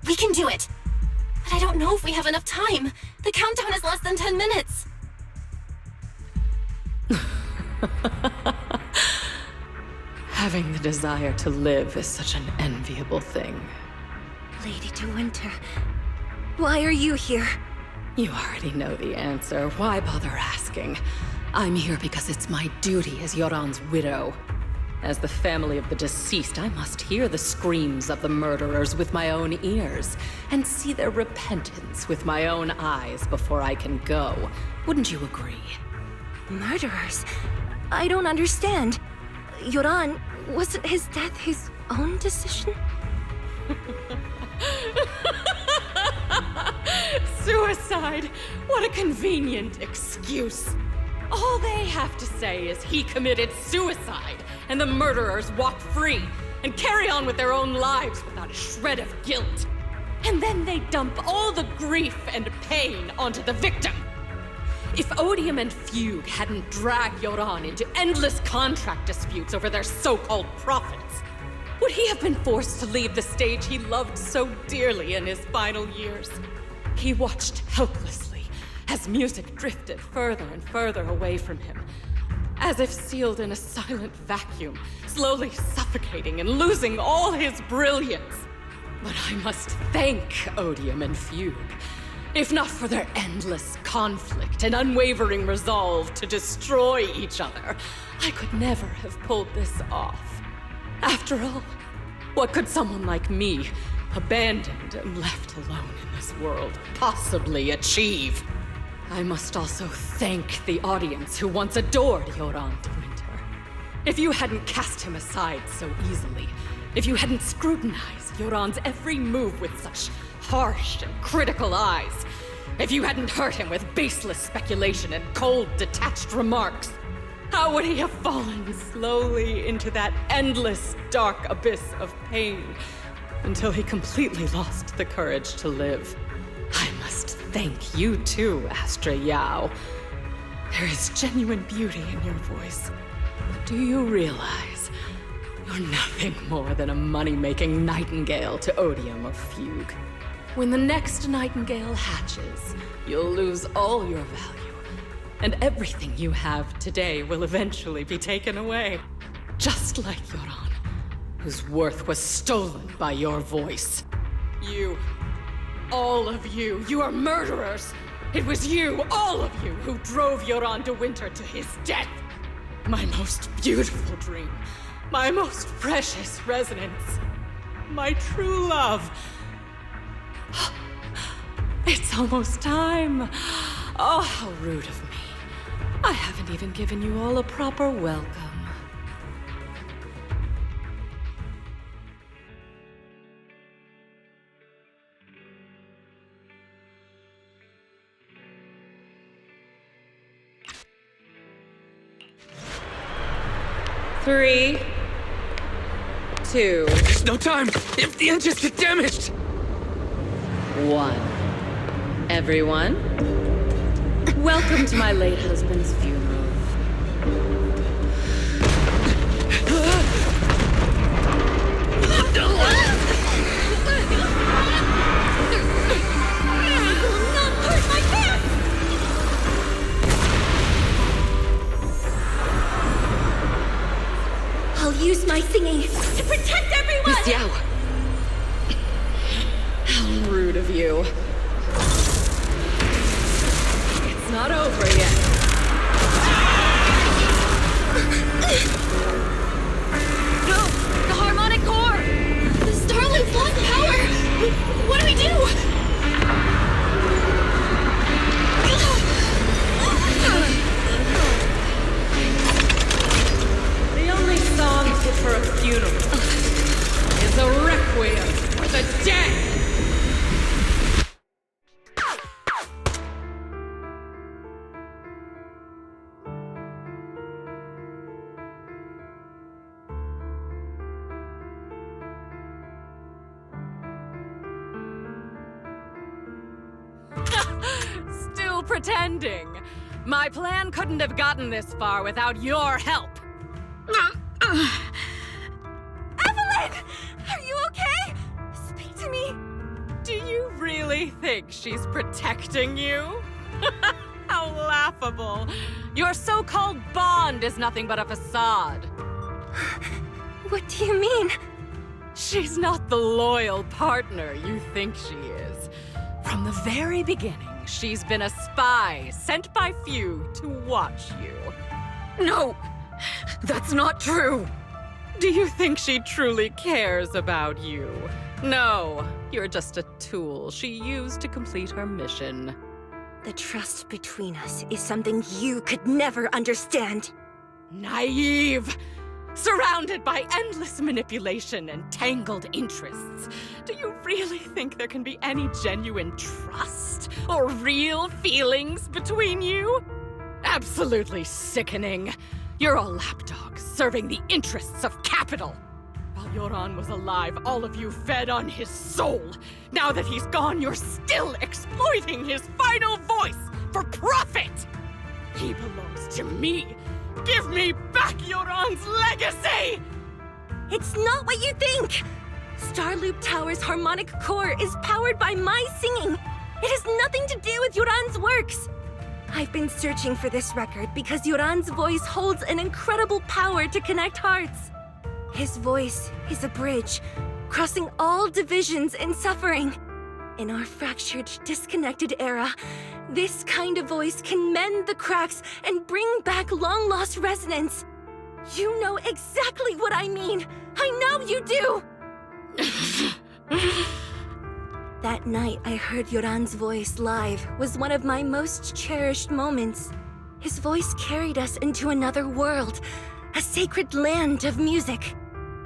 We can do it. But I don't know if we have enough time. The countdown is less than 10 minutes. Having the desire to live is such an enviable thing. Lady De Winter, why are you here? You already know the answer. Why bother asking? I'm here because it's my duty as Yoran's widow. As the family of the deceased, I must hear the screams of the murderers with my own ears, and see their repentance with my own eyes before I can go. Wouldn't you agree? Murderers? I don't understand. Yoran, wasn't his death his own decision? Suicide! What a convenient excuse. All they have to say is he committed suicide, and the murderers walk free and carry on with their own lives without a shred of guilt. And then they dump all the grief and pain onto the victim. If Odium and Fugue hadn't dragged Yoran into endless contract disputes over their so-called profits, would he have been forced to leave the stage he loved so dearly in his final years? He watched helplessly as music drifted further and further away from him, as if sealed in a silent vacuum, slowly suffocating and losing all his brilliance. But I must thank Odium and Fugue. If not for their endless conflict and unwavering resolve to destroy each other, I could never have pulled this off. After all, what could someone like me, abandoned and left alone in this world, possibly achieve? I must also thank the audience who once adored Yoran De Winter. If you hadn't cast him aside so easily, if you hadn't scrutinized Yoran's every move with such harsh and critical eyes, if you hadn't hurt him with baseless speculation and cold, detached remarks, how would he have fallen slowly into that endless, dark abyss of pain until he completely lost the courage to live? I must thank you too, Astra Yao. There is genuine beauty in your voice. But do you realize you're nothing more than a money-making nightingale to Odium or Fugue? When the next nightingale hatches, you'll lose all your value, and everything you have today will eventually be taken away. Just like Yoran, whose worth was stolen by your voice. You, all of you, you are murderers! It was you, all of you, who drove Yoran De Winter to his death! My most beautiful dream, my most precious resonance, my true love. It's almost time. Oh, how rude of me. I haven't even given you all a proper welcome. Three, two, There's no time! If the engines get damaged! one. Everyone, welcome to my late husband's funeral. I'll use my singing to protect everyone! Miss Yao! How rude of you. It's not over yet. No! The harmonic core! The Starloop's lost power! What do we do? The only song fit for pretending. My plan couldn't have gotten this far without your help. Evelyn! Are you okay? Speak to me. Do you really think she's protecting you? How laughable. Your so-called bond is nothing but a facade. What do you mean? She's not the loyal partner you think she is. From the very beginning, she's been a spy sent by few to watch you. No! That's not true! Do you think she truly cares about you? No, you're just a tool she used to complete her mission. The trust between us is something you could never understand. Naive! Surrounded by endless manipulation and tangled interests. Do you really think there can be any genuine trust or real feelings between you? Absolutely sickening. You're a lapdog serving the interests of capital. While Yoran was alive, all of you fed on his soul. Now that he's gone, you're still exploiting his final voice for profit. He belongs to me. Give me back Yoran's legacy! It's not what you think! Starloop Tower's harmonic core is powered by my singing. It has nothing to do with Yoran's works. I've been searching for this record because Yoran's voice holds an incredible power to connect hearts. His voice is a bridge, crossing all divisions and suffering. In our fractured, disconnected era, this kind of voice can mend the cracks and bring back long-lost resonance. You know exactly what I mean. I know you do! That night I heard Yoran's voice live was one of my most cherished moments. His voice carried us into another world, a sacred land of music.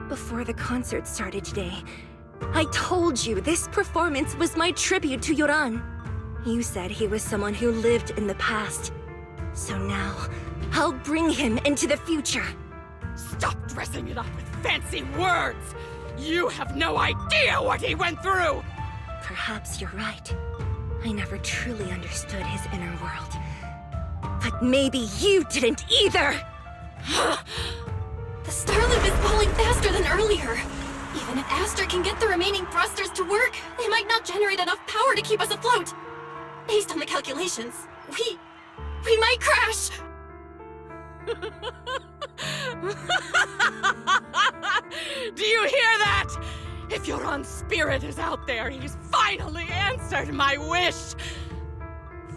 Before the concert started today, I told you this performance was my tribute to Yoran. You said he was someone who lived in the past. So now, I'll bring him into the future. Stop dressing it up with fancy words! You have no idea what he went through! Perhaps you're right. I never truly understood his inner world. But maybe you didn't either! The Starloop is falling faster than earlier. Even if Astra can get the remaining thrusters to work, they might not generate enough power to keep us afloat. Based on the calculations, we might crash! Do you hear that? If Yoran's spirit is out there, he's finally answered my wish!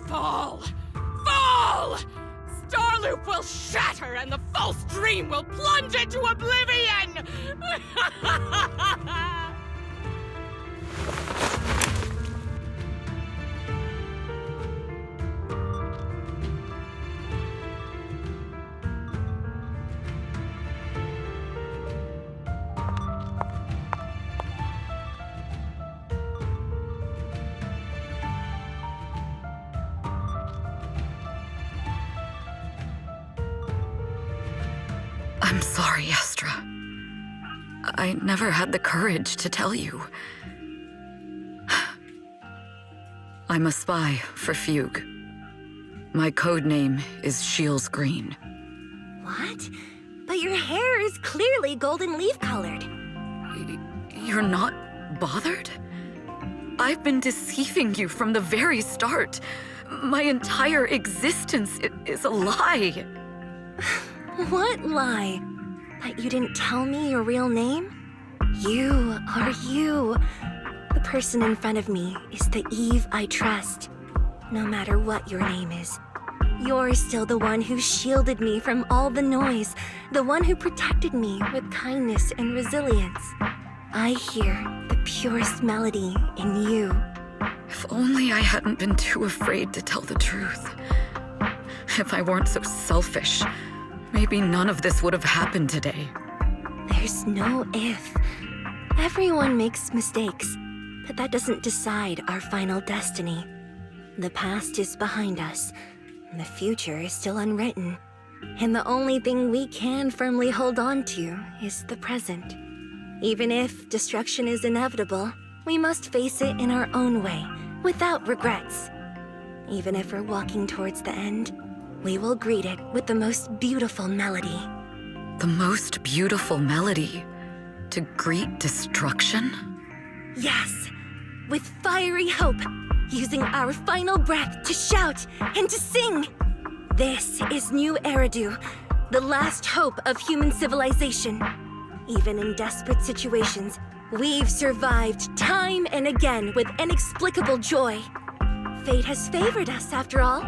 Fall! Fall! Starloop will shatter and the false dream will plunge into oblivion! I'm sorry, Astra. I never had the courage to tell you. I'm a spy for Fugue. My code name is Shields Green. What? But your hair is clearly golden leaf-colored. You're not bothered? I've been deceiving you from the very start. My entire existence is a lie. What lie? That you didn't tell me your real name? You are you. The person in front of me is the Eve I trust. No matter what your name is, you're still the one who shielded me from all the noise, the one who protected me with kindness and resilience. I hear the purest melody in you. If only I hadn't been too afraid to tell the truth. If I weren't so selfish, maybe none of this would have happened today. There's no if. Everyone makes mistakes, but that doesn't decide our final destiny. The past is behind us, and the future is still unwritten. And the only thing we can firmly hold on to is the present. Even if destruction is inevitable, we must face it in our own way, without regrets. Even if we're walking towards the end, we will greet it with the most beautiful melody. The most beautiful melody? To greet destruction? Yes, with fiery hope, using our final breath to shout and to sing. This is New Eridu, the last hope of human civilization. Even in desperate situations, we've survived time and again with inexplicable joy. Fate has favored us, after all.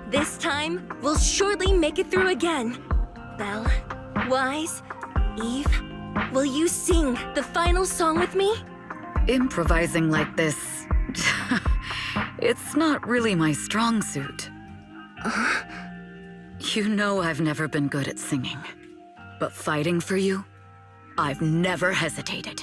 This time, we'll surely make it through again. Belle, Wise, Eve, will you sing the final song with me? Improvising like this... it's not really my strong suit. You know I've never been good at singing. But fighting for you, I've never hesitated.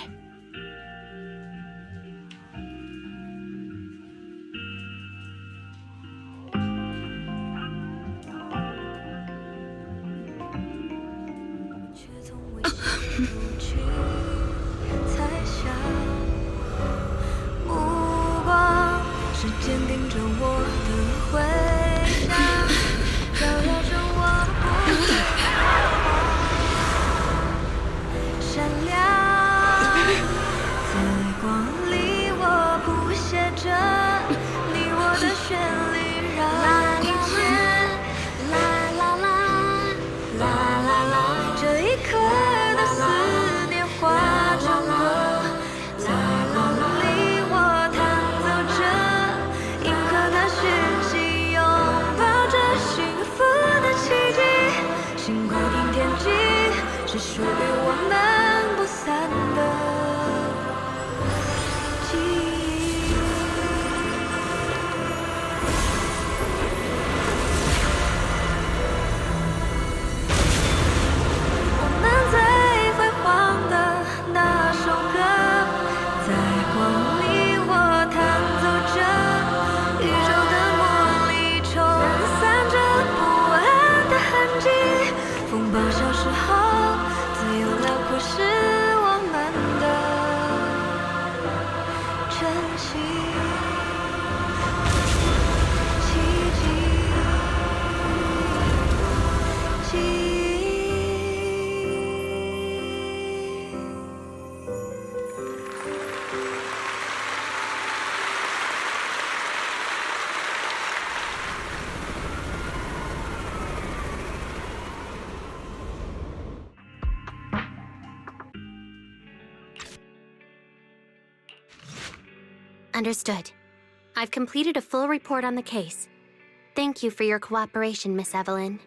Understood. I've completed a full report on the case. Thank you for your cooperation, Miss Evelyn.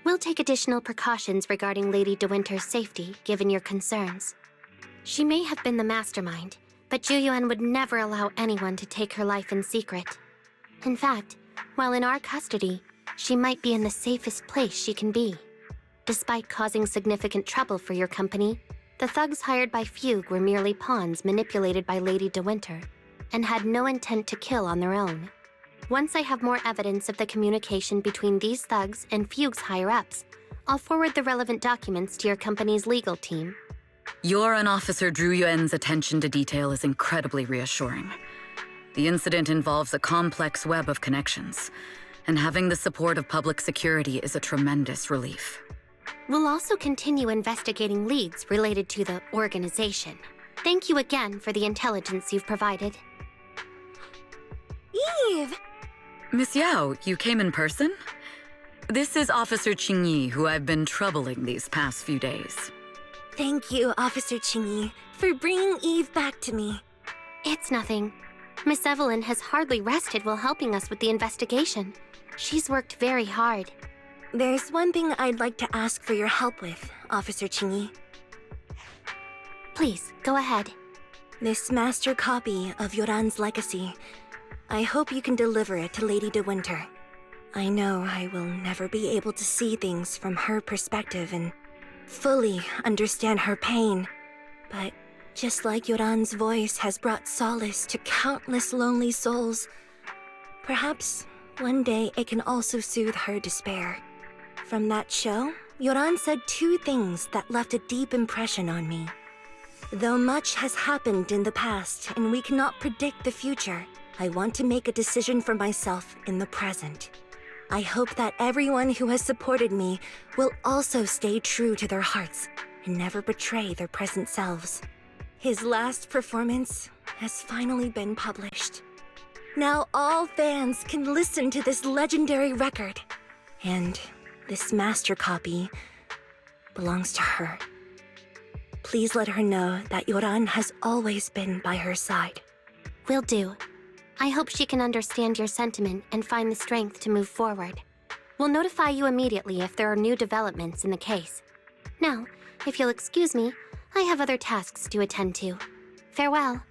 We'll take additional precautions regarding Lady De Winter's safety, given your concerns. She may have been the mastermind, but Juyuan would never allow anyone to take her life in secret. In fact, while in our custody, she might be in the safest place she can be. Despite causing significant trouble for your company, the thugs hired by Fugue were merely pawns manipulated by Lady De Winter, and had no intent to kill on their own. Once I have more evidence of the communication between these thugs and Fugue's higher-ups, I'll forward the relevant documents to your company's legal team. Your and Officer Zhu Yuan's attention to detail is incredibly reassuring. The incident involves a complex web of connections, and having the support of public security is a tremendous relief. We'll also continue investigating leads related to the organization. Thank you again for the intelligence you've provided. Eve! Miss Yao, you came in person? This is Officer Qingyi, who I've been troubling these past few days. Thank you, Officer Qingyi, for bringing Eve back to me. It's nothing. Miss Evelyn has hardly rested while helping us with the investigation. She's worked very hard. There's one thing I'd like to ask for your help with, Officer Qingyi. Please, go ahead. This master copy of Yoran's legacy. I hope you can deliver it to Lady De Winter. I know I will never be able to see things from her perspective and fully understand her pain. But just like Yoran's voice has brought solace to countless lonely souls, perhaps one day it can also soothe her despair. From that show, Yoran said two things that left a deep impression on me. Though much has happened in the past and we cannot predict the future, I want to make a decision for myself in the present. I hope that everyone who has supported me will also stay true to their hearts and never betray their present selves. His last performance has finally been published. Now all fans can listen to this legendary record. And this master copy belongs to her. Please let her know that Yoran has always been by her side. Will do. I hope she can understand your sentiment and find the strength to move forward. We'll notify you immediately if there are new developments in the case. Now, if you'll excuse me, I have other tasks to attend to. Farewell.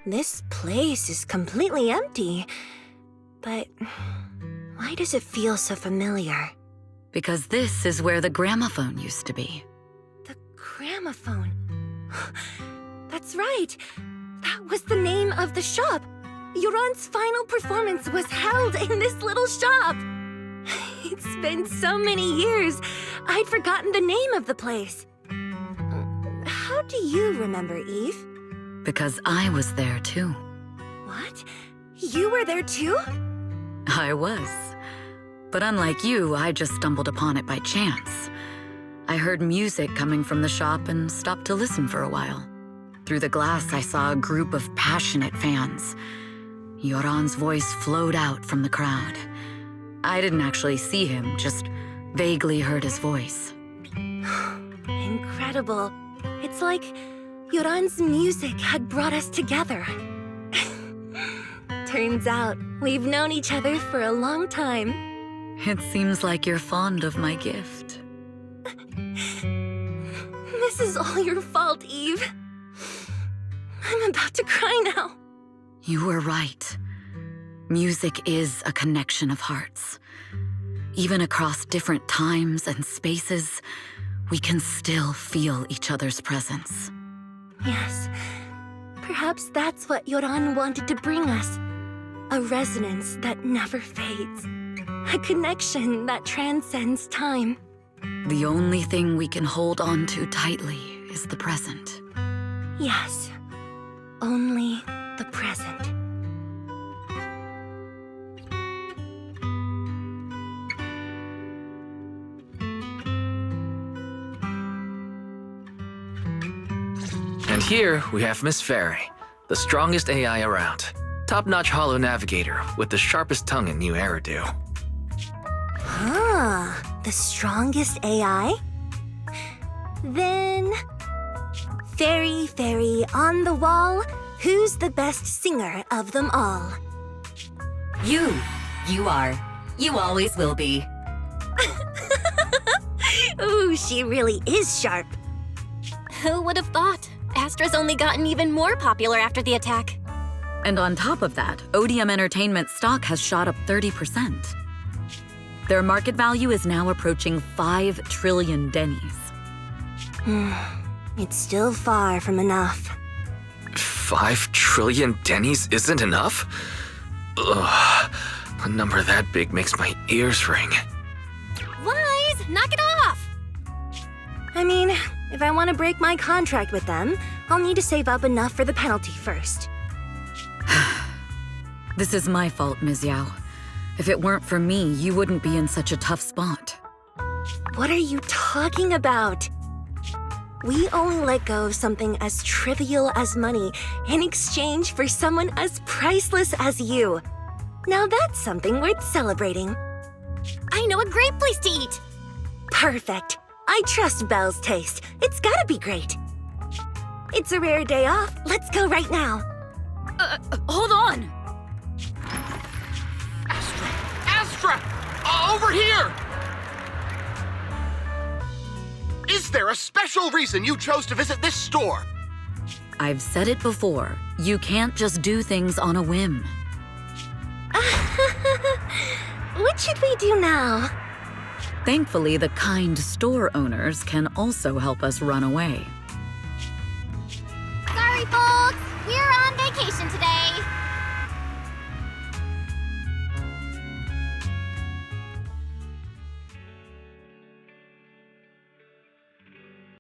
This place is completely empty. But why does it feel so familiar? Because this is where the gramophone used to be. The gramophone. That's right. That was the name of the shop. Yoran's final performance was held in this little shop. It's been so many years, I'd forgotten the name of the place. How do you remember, Eve? Because I was there too. What? You were there too? I was. But unlike you, I just stumbled upon it by chance. I heard music coming from the shop and stopped to listen for a while. Through the glass, I saw a group of passionate fans. Yoran's voice flowed out from the crowd. I didn't actually see him, just vaguely heard his voice. Incredible. It's like Yoran's music had brought us together. Turns out, we've known each other for a long time. It seems like you're fond of my gift. This is all your fault, Eve. I'm about to cry now. You were right. Music is a connection of hearts. Even across different times and spaces, we can still feel each other's presence. Yes. Perhaps that's what Yoran wanted to bring us. A resonance that never fades. A connection that transcends time. The only thing we can hold on to tightly is the present. Yes. Only the present. And here we have Miss Fairy, the strongest AI around. Top-notch holo navigator with the sharpest tongue in new Eridu. The strongest AI? Then... Fairy, on the wall, who's the best singer of them all? You. You are. You always will be. Ooh, she really is sharp. Who would have thought? Astra's only gotten even more popular after the attack. And on top of that, ODM Entertainment stock has shot up 30%. Their market value is now approaching 5 trillion dennies. It's still far from enough. 5 trillion dennies isn't enough? Ugh, a number that big makes my ears ring. Wise, knock it off! I mean, if I want to break my contract with them, I'll need to save up enough for the penalty first. This is my fault, Ms. Yao. If it weren't for me, you wouldn't be in such a tough spot. What are you talking about? We only let go of something as trivial as money in exchange for someone as priceless as you. Now that's something worth celebrating. I know a great place to eat! Perfect. I trust Belle's taste. It's gotta be great. It's a rare day off. Let's go right now. Hold on! Astra! Over here! Is there a special reason you chose to visit this store? I've said it before. You can't just do things on a whim. What should we do now? Thankfully, the kind store owners can also help us run away. Sorry, folks! We're on vacation today!